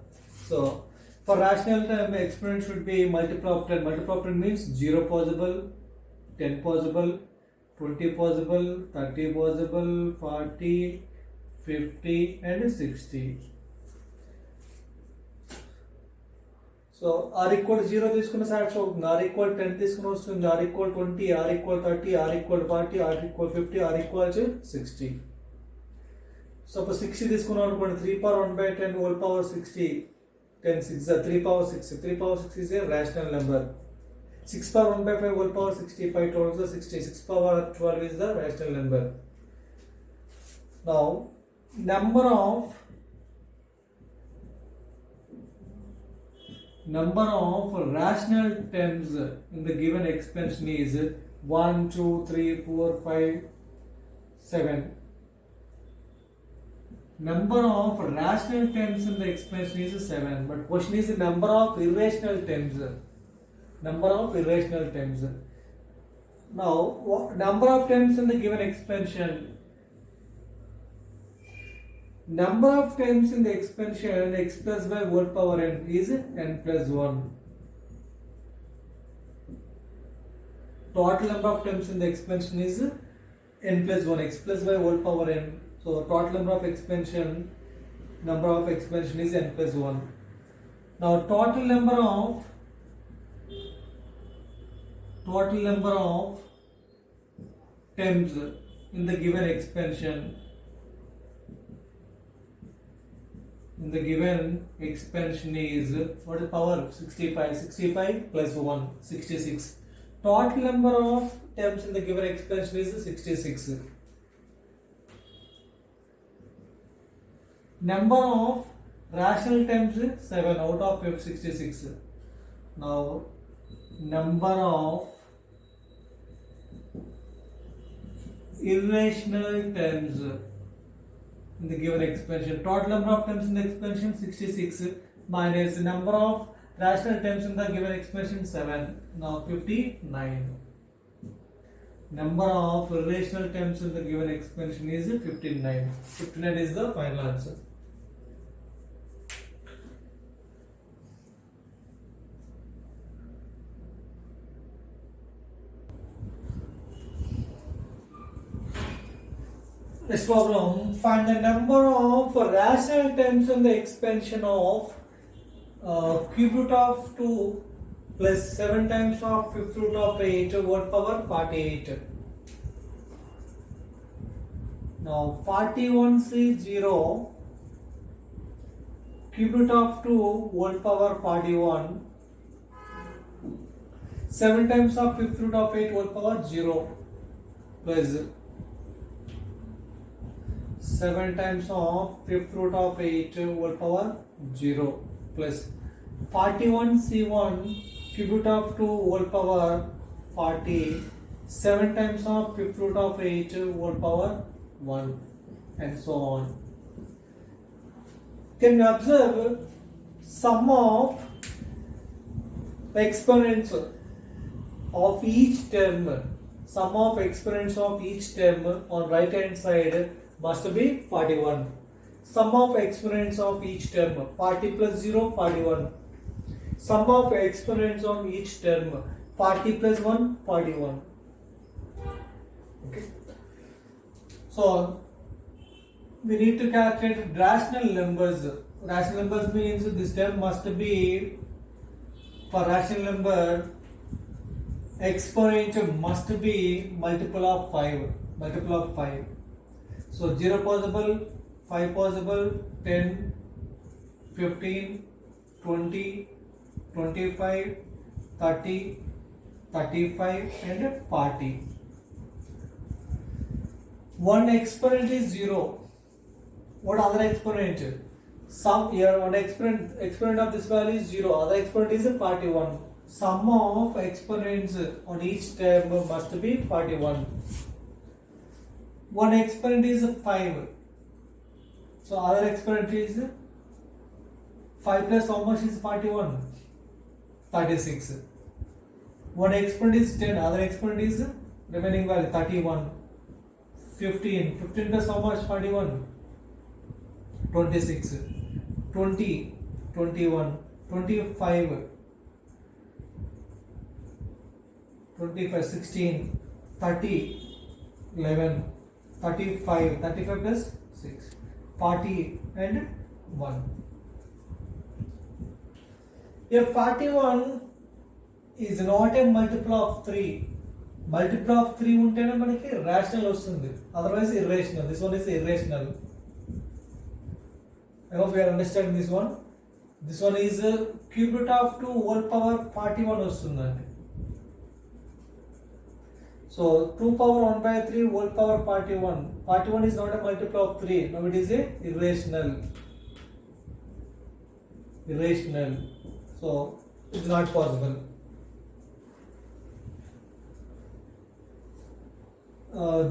So, for rational term, exponent should be multiple of 10. Multiple of 10 means 0 possible, 10 possible, 20 possible, 30 possible, 40, 50 and 60. So, R equal 0 తీసుకున్న satisfy అవుతుంది. R equal 10 తీసుకుని వస్తుంది. R equal 20, R equal 30, R equal 40, R equal 50, R equal 60. Suppose 60 తీసుకున్నాం అనుకోండి. 3 power 1 by 10 whole power 60. 10 6 is 3 power 6. 3 power 6 is a rational number. 6 power 1 by 5 whole power 65 12 is 60. 6 power 12 is the rational number. Now, number of rational terms in the given expansion is 1, 2, 3, 4, 5, 7. Number of rational terms in the expansion is 7. But question is the number of irrational terms. Number of irrational terms. Now, number of terms in the given expansion. Number of terms in the expansion expressed by whole power n is n plus 1. Total number of terms in the expansion is n plus 1 expressed by whole power n. So total number of expansion is n plus 1. Now total number of terms in the given expansion is what is power 65 plus 1 66. Total number of terms in the given expansion is 66. Number of rational terms is 7 out of 66. Now number of irrational terms in the given expansion. Total number of terms in the expansion 66 minus the number of rational terms in the given expansion 7. Now 59. Number of irrational terms in the given expansion is 59. 59 is the final answer. Next problem, find the number of rational terms in the expansion of cube root of 2 plus 7 times of fifth root of 8 1 power 48. Now 41 is 0, cube root of 2 1 power 41, 7 times of fifth root of 8 1 power 0 plus 7 times of fifth root of 8 whole power 0 plus 41 C1 cube root of 2 whole power 40, 7 times of fifth root of 8 whole power 1 and so on. Can you observe sum of the exponents of each term? Sum of exponents of each term on right hand side must be 41. Sum of exponents of each term 40 plus 0 41. Sum of exponents of each term 40 plus 1 41. Okay. So we need to calculate rational numbers. Rational numbers means this term must be, for rational number, exponent must be multiple of 5. Multiple of 5. So 0 possible, 5 possible, 10, 15, 20, 25, 30, 35 and 40. One exponent is 0. What other exponent? Sum here, one exponent of this value is 0. Other exponent is 41. Sum of exponents on each term must be 41. One exponent is 5. So other exponent is 5 plus how much is 41? 36. One exponent is 10. Other exponent is remaining value 31. 15. 15 plus how much? 41. 26. 20. 21. 25. 25. 16. 30. 11. 35. 35 plus 6. 40 and 1. If 41 is not a multiple of 3, multiple of 3 ఉంటేనే మనకి rational వస్తుంది, otherwise irrational. This one is irrational. I hope you are understanding this one. This one is cube root of 2 whole power 41 వస్తుందండి. So 2 power 1 by 3 whole power 41. 41 is not a multiple of 3. Now it is a irrational. Irrational. So it's not possible.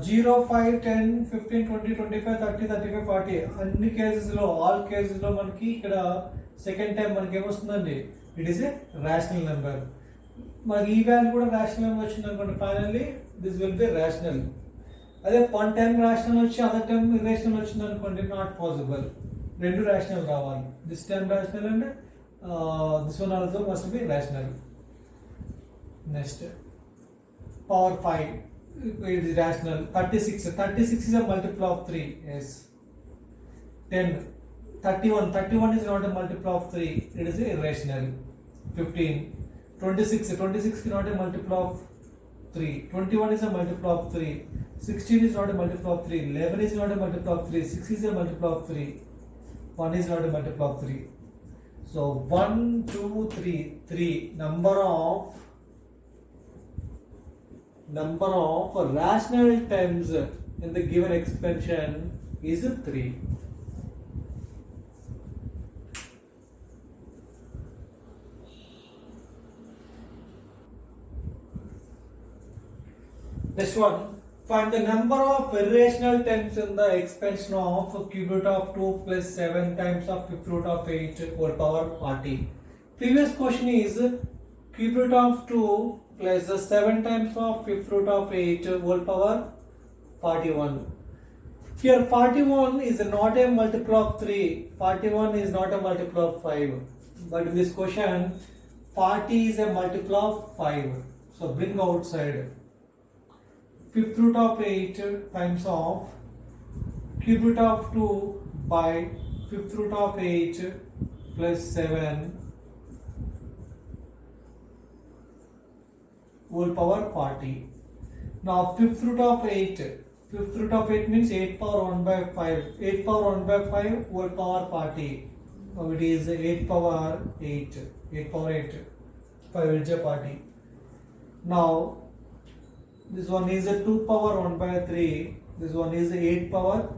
0, 5, 10, 15, 20, 25, 30, 35, 40 అన్ని కేసెస్లో, all కేసెస్లో మనకి ఇక్కడ second time మనకి ఏమొస్తుందండి, it is a rational number. మనకి ఈ వాల్యూ కూడా రేషనల్ నెంబర్ వచ్చింది అనుకోండి, finally this will be rational. అదే వన్ టైం రేషనల్ వచ్చి అదర్ టైం ఇర్రేషనల్ వచ్చింది అనుకోండి, నాట్ పాసిబుల్. రెండు రేషనల్ రావాలి. This time rational and this one also must be rational. Next, power 5, it is rational. 36 is a multiple of 3. Yes. 10, 31 is not a multiple of 3. It is irrational. 15, 26 is not a multiple of 3. 21 is a multiple of 3. 16 is not a multiple of 3. 11 is not a multiple of 3. 6 is a multiple of 3. 1 is not a multiple of 3. So 1, 2, 3, 3 number of rational terms in the given expansion is 3. Next one, Find the number of irrational terms in the expansion of cube root of 2 plus 7 times of fifth root of 8 whole power 40. Previous question is cube root of 2 plus the 7 times of fifth root of 8 whole power 41. Here 41 is not a multiple of 3. 41 is not a multiple of 5. But in this question 40 is a multiple of 5. So bring outside. Fifth root of 8 times of cube root of 2 by fifth root of 8 plus 7 whole power 40. Now fifth root of 8 means 8 power 1 by 5. 8 power 1 by 5 whole power 40. Now it is 8 power 8. 8 power 8. 5 will be 40. Now this one is a 2 power 1 by 3. This one is 8 power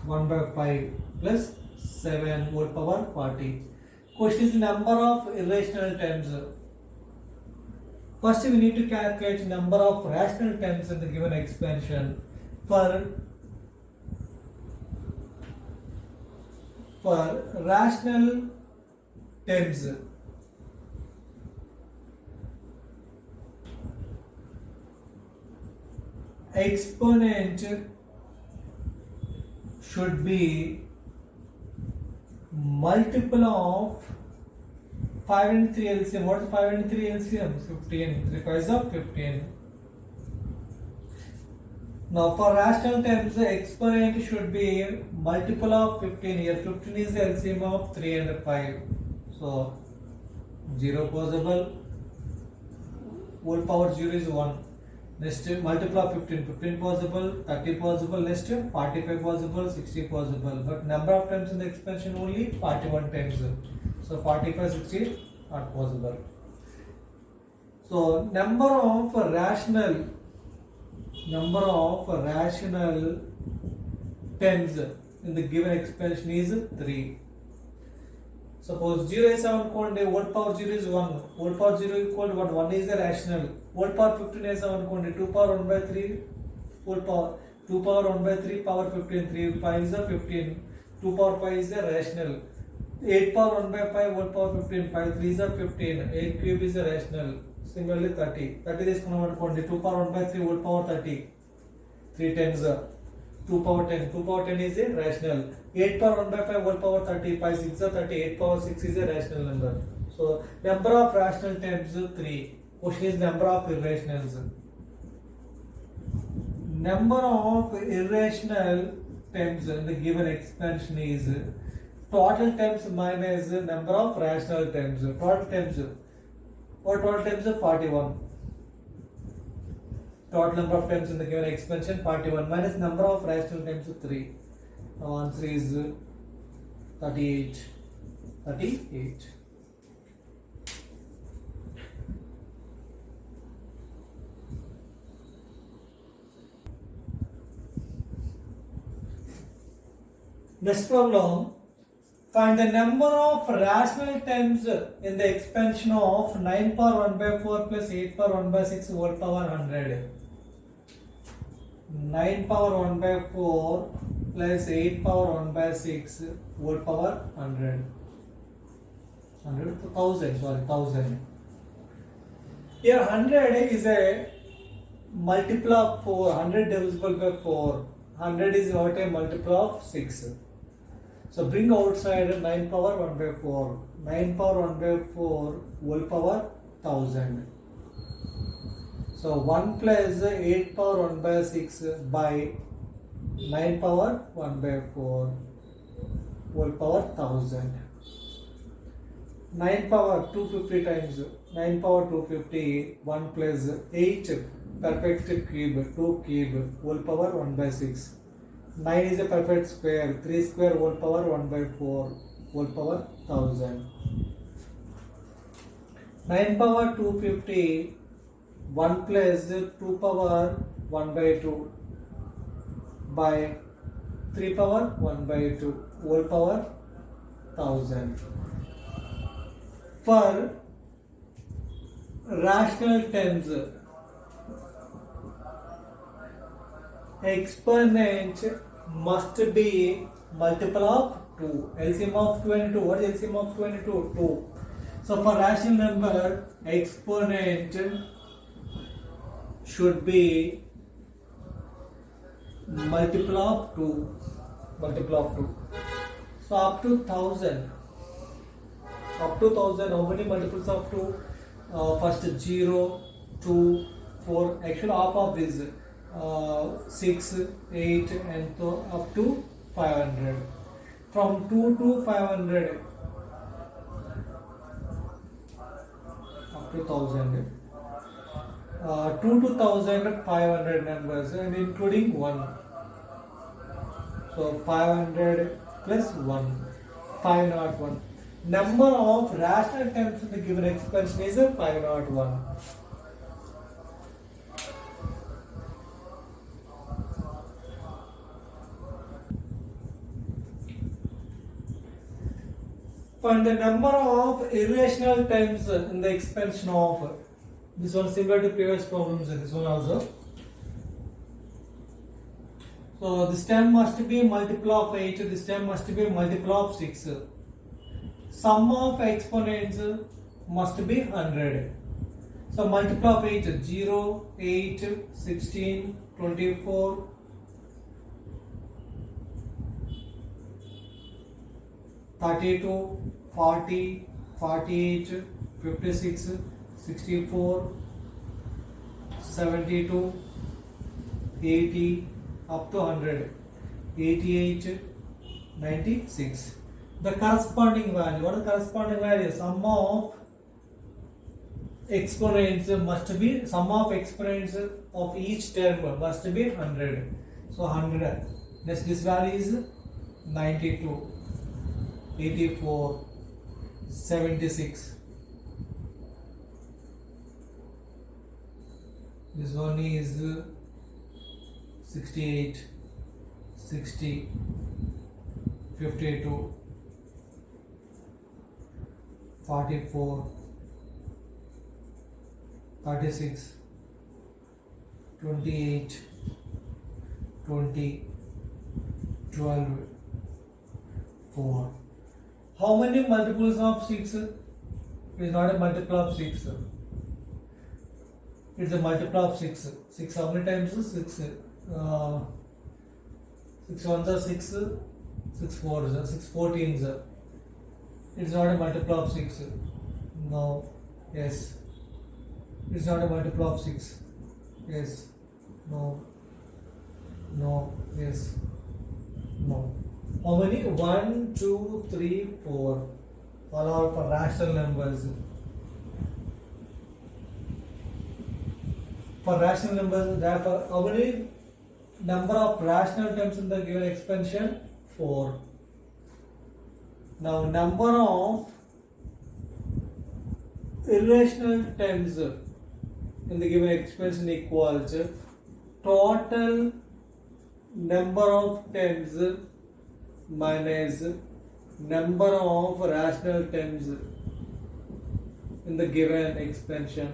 1 by 5 plus 7 whole power 40. Question is number of irrational terms. First we need to calculate number of rational terms in the given expansion. For rational terms, exponent should be multiple of 5 and 3 LCM. What is 5 and 3 LCM? 15. 3 5 is 15. Now for rational terms, the exponent should be multiple of 15. Here 15 is the LCM of 3 and 5. So 0 possible. Whole power 0 is 1. Next multiple of 15. 15 possible. 30 possible. Next 45 possible. 60 possible. But number of times in the expansion only 41 times. So 45, 60 not possible. So number of rational terms in the given expansion is 3. Suppose 0 is 7 conde, whole power 0 is 1. Whole power 0 equal to 1. 1 is the rational. Whole power 15 is 7 conde, 2 power 1 by 3 whole power. 2 power 1 by 3 power 15. 3 5 is the 15. 2 power 5 is the rational. 8 power 1 by 5 whole power 15. 5 3 is the 15. 8 cube is the rational. Similarly 30. 30 is 2 power 1 by 3 whole power 30. 3 times 2 power 10. 2 power 10 is a rational. 8 power 1 by 5 whole power 30. 5 6 is 30. 8 power 6 is a rational number. So number of rational terms 3. Question is number of irrationals. Number of irrational terms in the given expansion is total terms minus number of rational terms. Total terms. What total terms? 41. Total number of terms in the given expansion 41 minus number of rational terms 3. Now answer is 38. 38. Next problem. Find the number of rational terms in the expansion of 9 power 1 by 4 plus 8 power 1 by 6 whole power 100. 9 power 1 by 4 plus 8 power 1 by 6 whole power 100. 1000. Here 100 is a multiple of 4. 100 divisible by 4. 100 is not a multiple of 6. So bring outside 9 power 1 by 4. 9 power 1 by 4 whole power 1000. So 1 plus 8 power 1 by 6 by 9 power 1 by 4 whole power 1000. 9 power 250 times 9 power 250. 1 plus 8 perfect cube 2 cube whole power 1 by 6. 9 is a perfect square. 3 square whole power 1 by 4 whole power 1000. 9 power 250. 1 plus 2 power 1 by 2 by 3 power 1 by 2 whole power 1000. For rational terms, exponent must be multiple of 2. LCM of 2 and 2. What is LCM of 2 and 2? 2. So for rational number, exponent should be multiple of 2. Multiple of 2. So up to 1000. Up to 1000, how many multiples of 2? First 0, 2, 4. Actually, half of this 6, 8, and so up to 500. From 2 to 500, up to 1000. 2 to 1000, 500 numbers, and including 1. So 500 plus 1, 501. Number of rational terms in the given expression is 501. Find the number of irrational terms in the expansion of. This one similar to previous problems. This one also. So this term must be multiple of 8. This term must be multiple of 6. Sum of exponents must be 100. So multiple of 8, 0, 8, 16, 24, 32, 40, 48, 56, 64, 72, 80, up to 100, 88, 96. The corresponding value. What is the corresponding value? Sum of exponents must be, sum of exponents of each term must be 100. So 100. This value is 92, 84, 76. This one is 68, 60, 52, 44, 36, 28, 20, 12, 4. How many multiples of 6? It is not a multiple of 6. It is a multiple of 6. 6 how many times? 6. 6 ones are 6. 6 fours are 6 14s. It is not a multiple of 6. No. Yes. It is not a multiple of 6. Yes. No. No. Yes. No. How many? 1, 2, 3, 4. All are for rational numbers. For rational numbers, therefore, how many number of rational terms in the given expansion? 4. Now, number of irrational terms in the given expansion equals total number of terms minus number of rational terms in the given expansion.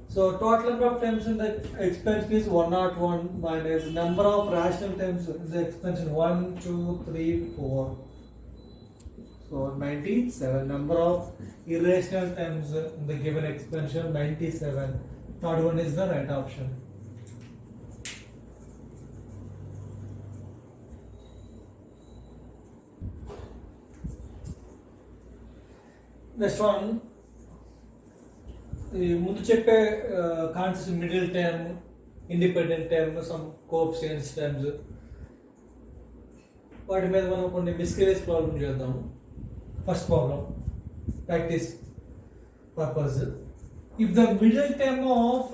So total number of terms in the expansion is 101 minus number of rational terms in the expansion 1, 2, 3, 4. So 97. Number of irrational terms in the given expansion 97. Third one is the right option. Next one. ముందు చెప్పే concepts middle term, independent term, some coefficients terms, వాటి మీద మనం కొన్ని మిస్కేరియస్ problem చేద్దాము. First problem practice purpose. If the middle term of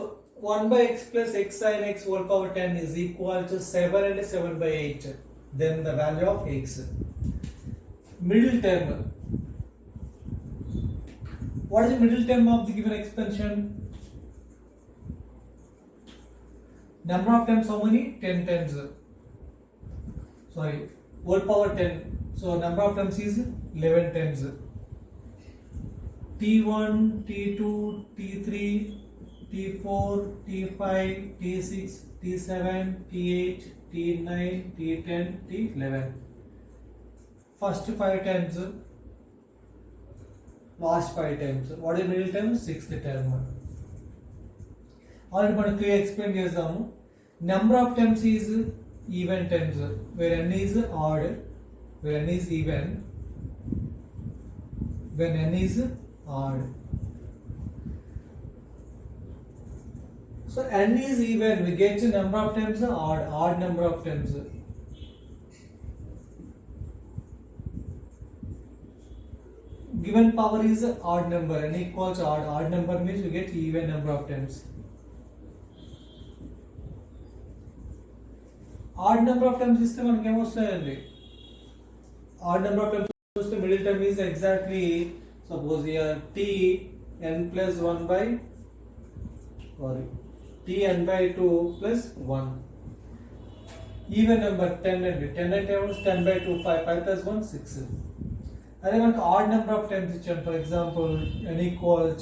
1/x plus x sin x whole power 10 is equal to 7 and 7/8, then the value of x. Middle term. What is the middle term of the given expansion? Number of terms how many? 10 terms. Sorry, whole power 10. So number of terms is 11 terms. T1, T2, T3, T4, T5, T6, T7, T8, T9, T10, T11. First 5 times, last 5 times. What is middle term? Sixth term. Already మనం clear explain చేద్దాము. Number of terms is even terms, where n is odd, where n is even, when n is odd. So n is even, we get the number of terms odd number of terms. Given power is odd number, n equals odd number means we get even number of terms. Odd number of terms ఇస్తే మనకి ఏమొస్తాయండి? Odd number of terms వస్తే middle term is exactly, suppose here t n plus 1 by t n by 2 plus 1. Even number 10 and 10 and 10 by 2 5 plus 1 6. అదే మనకు odd number of terms ఇచ్చాం. For example, n equals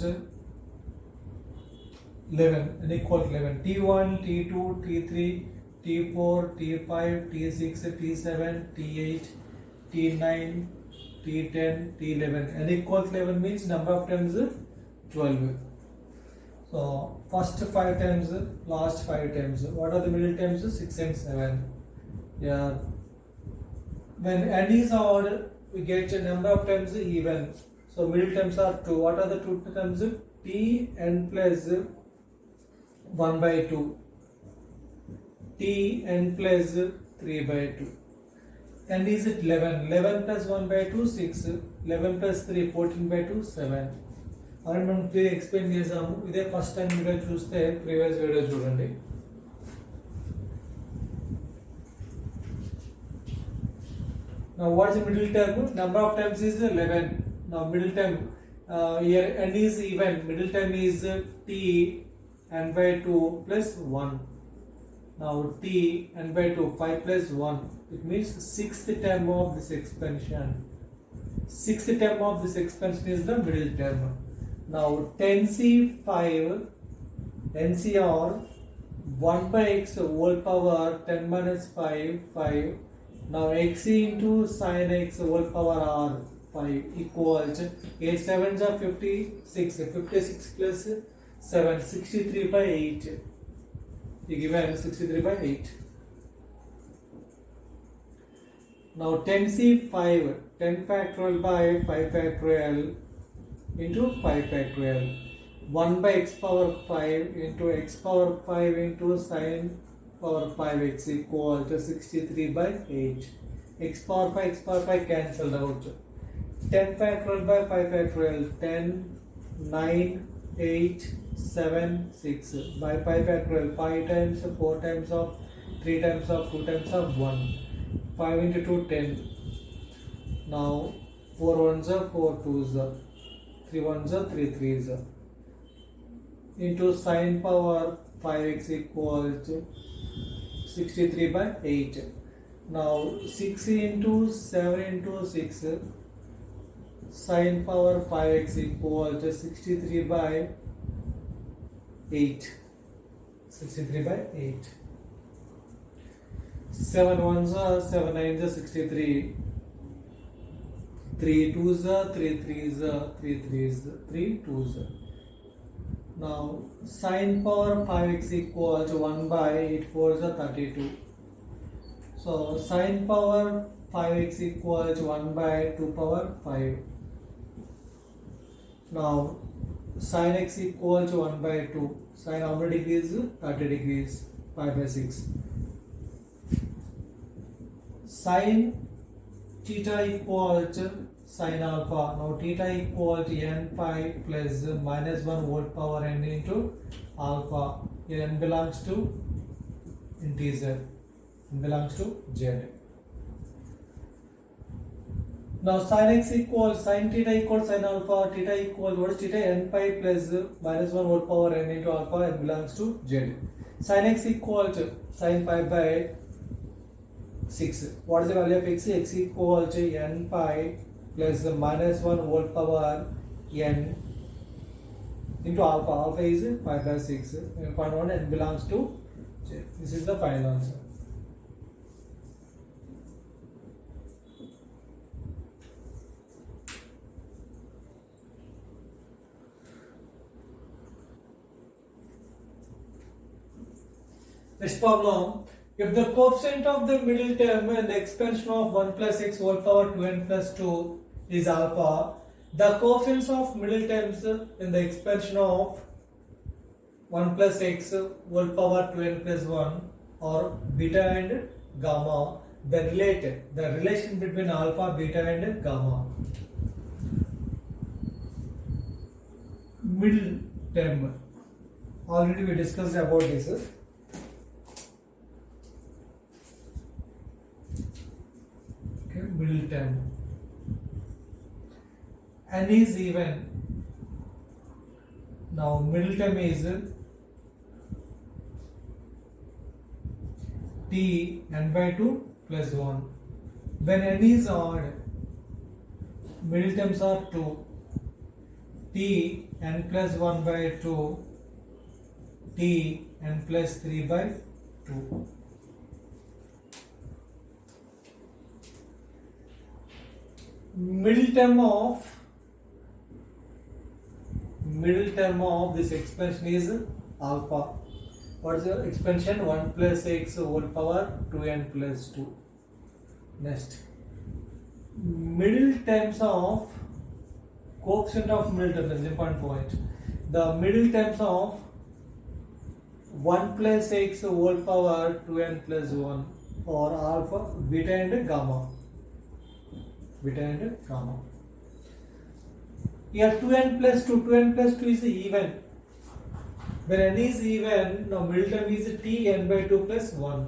11, n equals 11, t1, t2, t3, t4, t5, t6, t7, t8, t9, t10, t11. n equals 11 means number of terms 12. So first 5 times, last 5 times. What are the middle terms? 6 and 7. Yeah. When n is odd, we get a number of terms even. So middle terms are 2. What are the two terms? T n plus 1 by 2. T n plus 3 by 2. n is 11. 11 plus 1 by 2 6. 11 plus 3 14 by 2 7. అని మనం clear explain చేసాము. ఇదే first time video చూస్తే previous video చూడండి. Now what is the middle term? Number of terms is 11. Now middle term, here n is even. Middle term is t n by 2 plus 1. Now t n by 2 5 plus 1. It means sixth term of this expansion. Sixth term of this expansion is the middle term. Now 10c5 NCR 1 by x whole power 10 minus 5. Now x into sin x whole power r 5 equals 8 7s are 56. 56 plus 7 63 by 8. You given 63 by 8. Now 10c5 10 factorial by 5 factorial into 5 factorial. 1 by x power 5 into x power 5 into sin power 5x equal to 63 by 8. X power 5 cancelled out. 10 factorial by 5 factorial. 10, 9, 8, 7, 6 by 5 factorial. 5 times, 4 times of, 3 times of, 2 times of 1. 5 into 2, 10. Now 4 ones are 4 twos are. 3 ones are 3 threes are. Into sin power 5x equals to 63 by 8. Now 6 into 7 into 6. Sin power 5x equals to 63 by 8. 63 by 8. 7 ones are 7 nines are 63. 3 twos are 3 threes are 3 threes 3 twos are. Now sin power 5x equals 1 by 8 fours are 32. So sin power 5x equals 1 by 2 power 5. Now sin x equals 1 by 2. Sin how many degrees? 30 degrees. 5 by 6. Sin theta equals sin alpha. Now theta equals n pi plus minus 1 whole power n into alpha. Here n belongs to integer. N belongs to z. Now sin x equals sin theta equals sin alpha. Theta equals what is theta? N pi plus minus 1 whole power n into alpha. N belongs to z. Sin x equals sin pi by 6. What is the value of x? X equals n pi plus minus 1 whole power n into alpha. Alpha is 5 by 6. 0.1 and belongs to J. This is the final answer. Next problem. If the coefficient of the middle term and the expansion of 1 plus x whole power 2n plus 2 is alpha, the coefficients of middle terms in the expansion of 1 plus x whole power 2n plus 1 are beta and gamma. The relation between alpha, beta and gamma. Middle term. Already we discussed about this. Okay, middle term. N is even. Now middle term is t n by 2 plus 1. When n is odd, middle terms are 2. T n plus 1 by 2, t n plus 3 by 2. Middle term of this expansion is alpha. What is the expansion? 1 plus x whole power 2n plus 2. Next, middle terms of coefficient of middle term is important point. The middle terms of 1 plus x whole power 2n plus 1 or alpha, beta and gamma. Beta and gamma. Here 2n plus 2 is even. When n is even, now middle term is t n by 2 plus 1.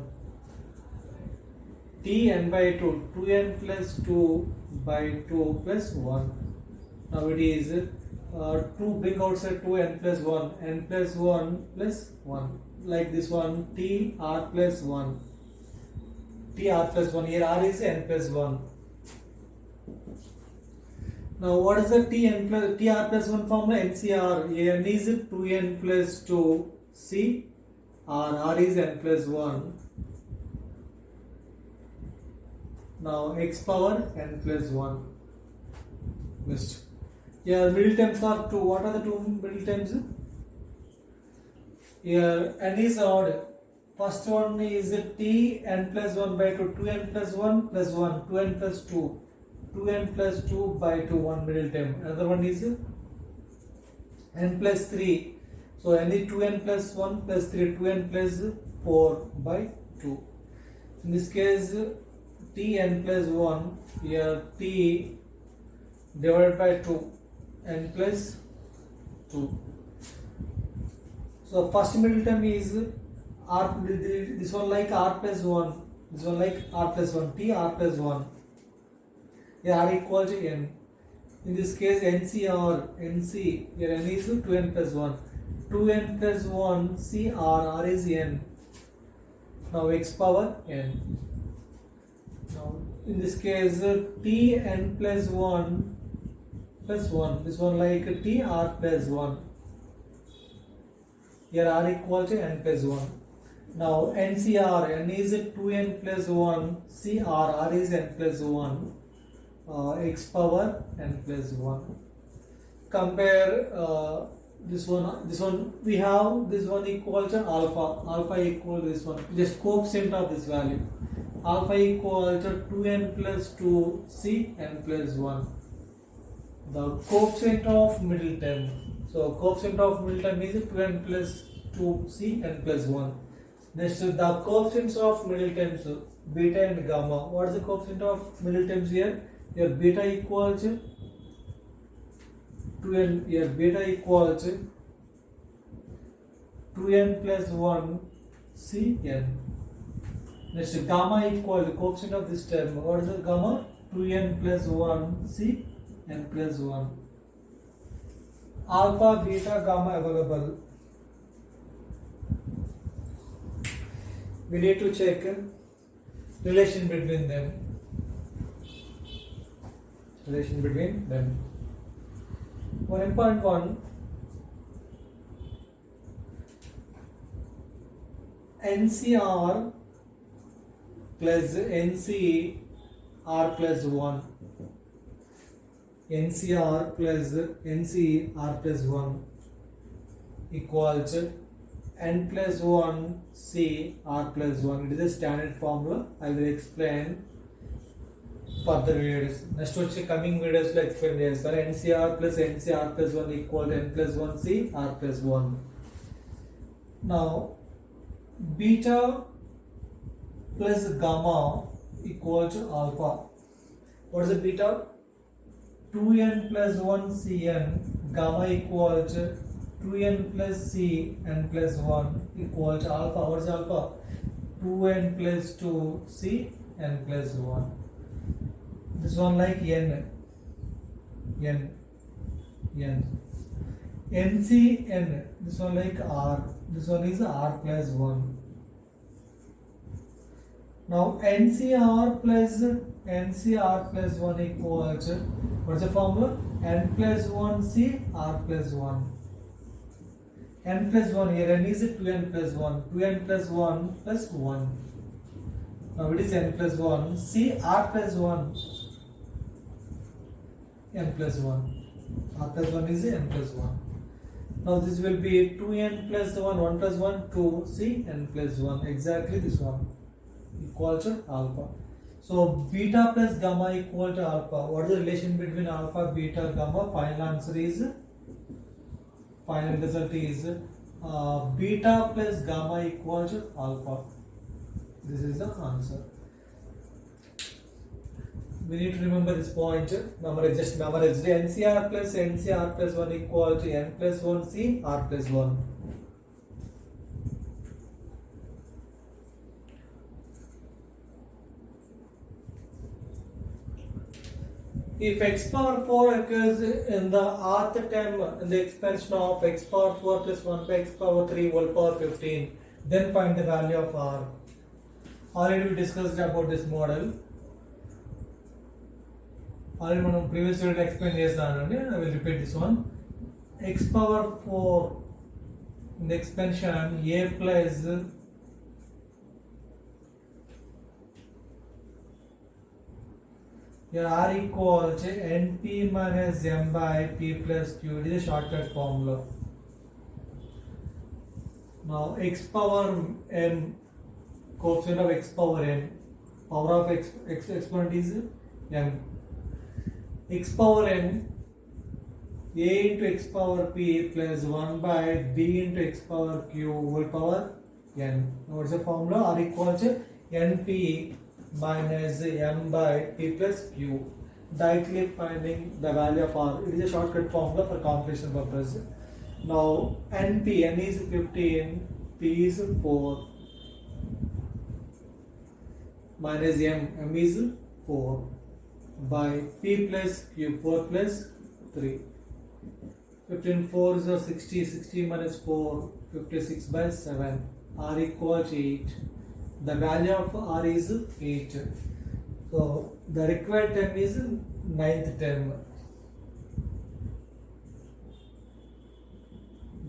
T n by 2, 2n plus 2 by 2 plus 1. Now it is 2, bring outside 2 n plus 1, n plus 1 plus 1. Like this one, t r plus 1. T r plus 1, here r is n plus 1. Now what is the t r plus 1 formula? NCR. N is 2n plus 2, C r is n plus 1. Now x power n plus 1. Next. Here middle terms are 2. What are the two middle terms? Here n is odd. First one is t n plus 1 by 2, 2n plus 1 plus 1, 2n plus 2. 2n plus 2 by 2, one middle term. Another one is n plus 3. So n is 2n plus 1 plus 3, 2n plus 4 by 2. In this case, t n plus 1, here t divided by 2, n plus 2. So first middle term is r, this one like r plus 1, this one like r plus 1, t r plus 1. Here r equal to n. In this case, NC, here n is 2n plus 1. 2n plus 1, C r is n. Now x power n. Now in this case, t n plus 1 plus 1. This one like t r plus 1. Here r equal to n plus 1. Now NCR, n is 2n plus 1, C r is n plus 1. X power n plus 1. Compare this one we have this one equal to alpha equal this one, just coefficient of this value. Alpha equal to 2n plus 2 C n plus 1. The coefficient of middle term. So coefficient of middle term is 2n plus 2 C n plus 1. Next, the coefficients of middle terms, beta and gamma. What is the coefficient of middle terms here? Here beta equal to 2n, here beta equal to 2n plus 1 Cn. Next, gamma equal to coefficient of this term. What is the gamma? 2n plus 1 Cn plus 1. Alpha, beta, gamma available. We need to check relation between them. Relation between them. One important one. NCR plus NCR plus 1. NCR plus NCR plus 1 equals N plus 1 C R plus 1. It is a standard formula. I will explain further videos. Next వచ్చి coming videos లో explain చేస్తాను. NCR plus NCR plus 1 equal to N plus 1 C R plus 1. Now beta plus gamma equal to alpha. What is the beta? 2n plus 1 Cn. Gamma equal to 2n plus C n plus 1 equal to alpha. What is alpha? 2n plus 2 C n plus 1. This one like n. NCn. This one like R. This one is R plus 1. Now NCR plus 1 equals, what's the formula? N plus 1 C R plus 1. N plus 1 here, n is 2n plus 1. 2n plus 1 plus 1. Now it is n plus 1 C R plus 1. N plus 1. R plus 1 is n plus 1. Now this will be 2n plus 1, 1 plus 1, 2 C n plus 1. Exactly this one. Equal to alpha. So beta plus gamma equal to alpha. What is the relation between alpha, beta, gamma? Final result is beta plus gamma equal to alpha. This is the answer. We need to remember this point. Memorize NCR plus 1 equal to n plus 1 C R plus 1. If x power 4 occurs in the rth term in the expansion of x power 4 plus 1 by x power 3 whole power 15, then find the value of r. Already we discussed about this model. Already మనం previous video explain చేస్తానండి. I will repeat this one. X power 4 in the expansion a plus here r equal to np minus m by p plus q. It is a shortcut formula. Now x power m, coefficient of x power m, power of exponent is m. X power n a into x power p plus 1 by b into x power q whole power n. Now what's the formula? R equal to np minus m by p plus q. Directly finding the value of r. It is a shortcut formula for calculation purpose. Now np, n is 15, p is 4 minus m is 4 by p plus q, 4 plus 3. 15 4 is 60, 60 minus 4, 56 by 7. R equal to 8. The value of r is 8. So the required term is 9th term.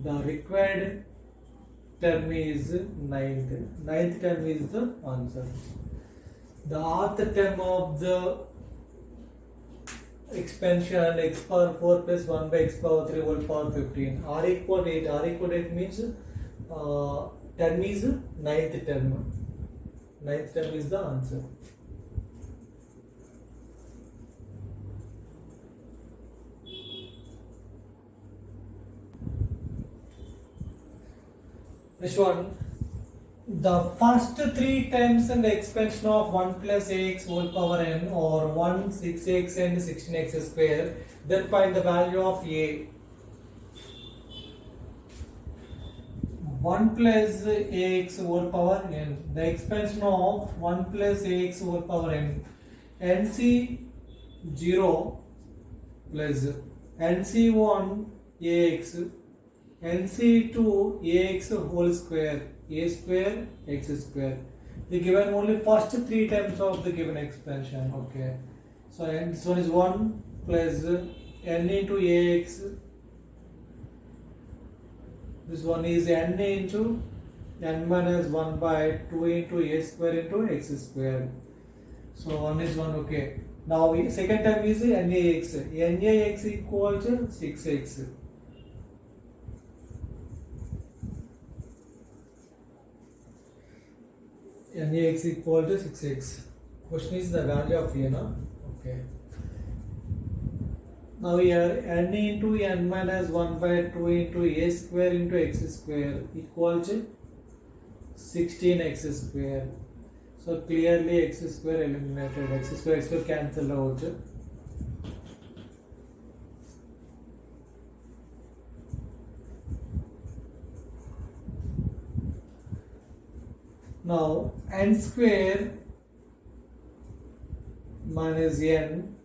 The required term is 9th. 9th term is the answer. The rth term of the expansion x power 4 plus 1 by x power 3 whole power 15. R equal to 8. R equal to 8 means term is 9th term. 9th term is the answer. Next one. The first 3 terms in the expansion of 1 plus ax whole power n or 1, 6x and 16x square, then find the value of a. 1 plus ax whole power n. The expansion of 1 plus ax whole power n. nc 0 plus nc1 ax, nc2 ax whole square, a square x square. They given only first 3 terms of the given expansion. Okay, so this one is 1 plus n into ax. This one is n into n minus 1 by 2 into a square into x square. So 1 is 1, okay. Now second term is nax. Nax equals 6x. Nax equal to 6x. Question is the value of a, no? Okay. Now here n into n minus 1 by 2 into a square into x square equals 16x square. So clearly x square eliminated. X square cancel out. Now n square minus n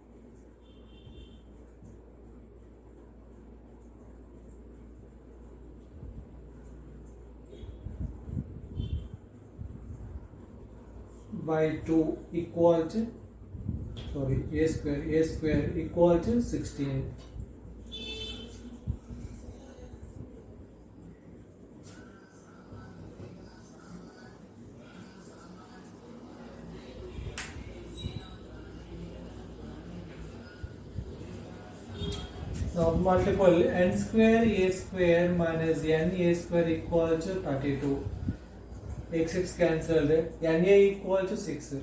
by 2 equals a square equals 16. Now multiple n square a square minus n a square equals 32. X cancelled. N a equals 6.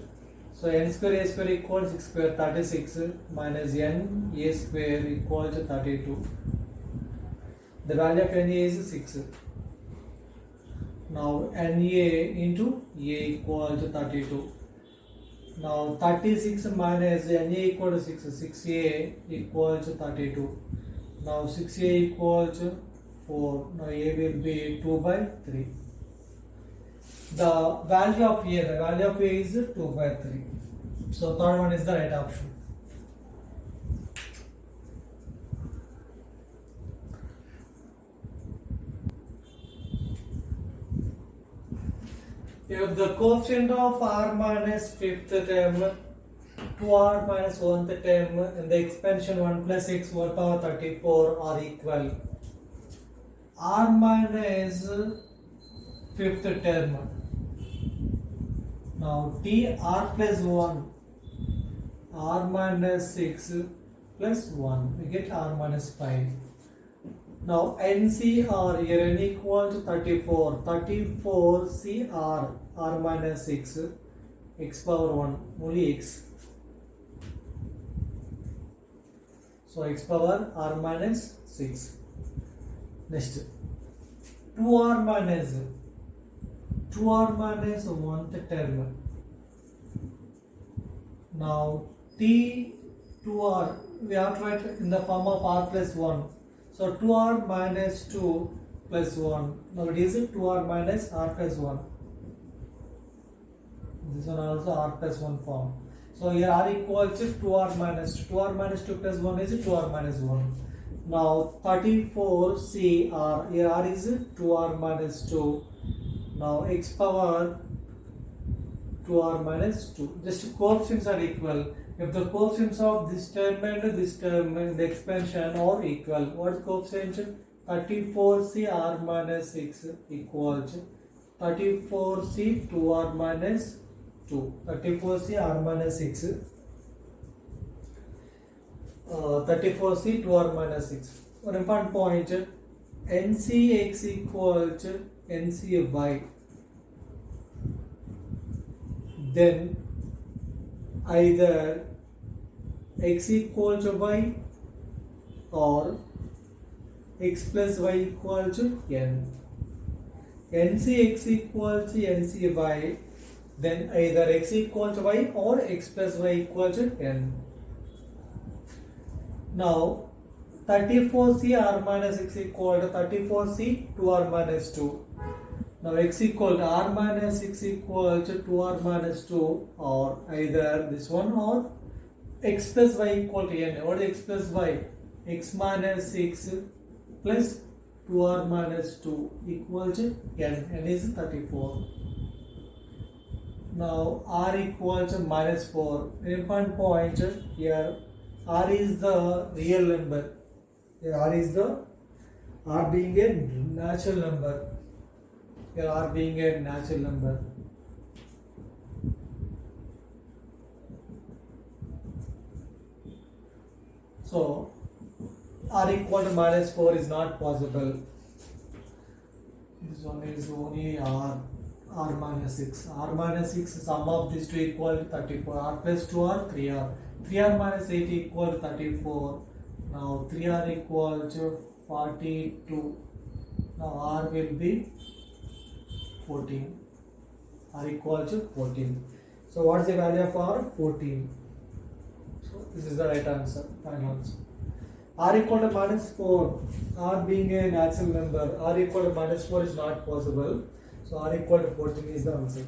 So n square a square equals 6 square 36 minus n a square equals 32. The value of n a is 6. Now n a into a equals 32. Now 36 minus n a equals 6. 6a equals 32. Now 6a equals 4. Now a will be 2 by 3. The value of a is 2 by 3. So third one is the right option. If the coefficient of r minus fifth term, 2r minus 1th term and the expansion 1 plus x whole power 34 are equal, r minus fifth term, now t r plus 1, r minus 6 plus 1, we get r minus 5. Now NCR here n equal to 34, 34 CR, r minus 6, x power 1, only x. So x power r minus 6. Next, 2r minus 1th term. Now t 2r we have to write in the form of r plus 1. So 2r minus 2 plus 1. Now it is 2r minus r plus 1. This one also r plus 1 form. So here r equals to 2r minus 2. 2r minus 2 plus 1 is 2r minus 1. Now 34 CR, here r is 2r minus 2. Now x power 2r minus 2. Just coefficients are equal. If the coefficients of this term and this term in the expansion are equal, what is coefficient? 34c r minus 6 equals 34c 2r minus 2. 34c r minus 6. 34c 2r minus 6. One important point, NCX equals NCY. Then either x equal to y or x plus y equal to n. NCX equal to NCY, then either x equal to y or x plus y equal to n. Now 34c r minus 6 equal to 34c 2r minus 2. Now x equal to r minus 6 equal to 2r minus 2, or either this one or x plus y equal to n. What is x plus y? X minus 6 plus 2r minus 2 equal to n. N is 34. Now r equal to minus 4. Important point here, r is the real number. Here r being a natural number. here r being a natural number. So r equal to minus 4 is not possible. This one is only r minus 6. R minus 6, sum of these two equal to 34. R plus 2r, 3r. 3r minus 8 equal to 34. Now 3r equal to 42. Now r will be 14. R equal to 14. So what is the value of r? 14. So this is the right answer, final answer. R equal to minus 4. R being a natural number, r equal to minus 4 is not possible. So r equal to 14 is the answer.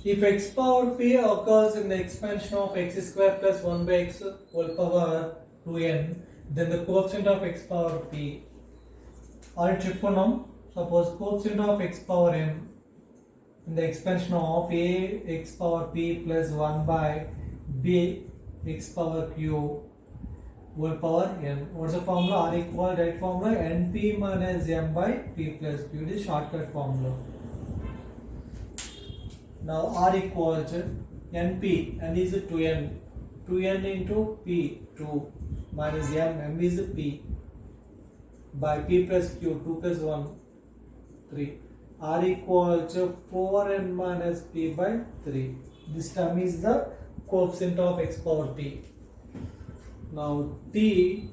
If x power p occurs in the expansion of x square plus 1 by x whole power 2n, then the coefficient of x power p, or triponym, suppose coefficient of x power n in the expansion of a x power p plus 1 by b x power q whole power n. What's the formula? R equal, right formula, np minus m by p plus q. This is shortcut formula. Now r equal to np, n is 2n, 2n into p, 2, minus m is p, by p plus q, 2 plus 1, 3. R equal to 4n minus p by 3. This term is the coefficient of x power p. Now t,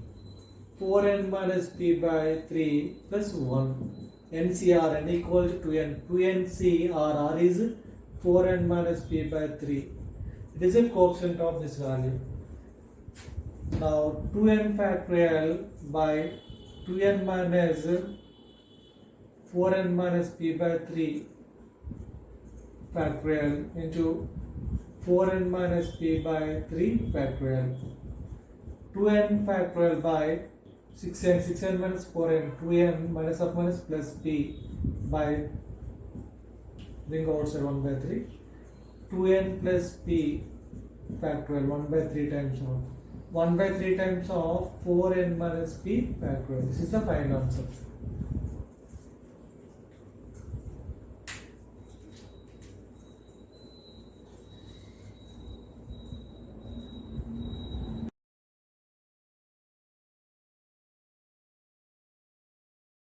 4n minus p by 3 plus 1. NCR, n equal to 2n. 2NCR, r is 4n minus p by 3. It is a coefficient of this value. Now 2n factorial by 2n minus 4n minus p by 3 factorial into 4n minus p by 3 factorial. 2n factorial by 6n minus 4n, 2n minus of minus plus p by, bring outside 1 by 3, 2n plus p factorial, 1 by 3 times of 1 by 3 times of 4n minus p factorial. This is the final answer.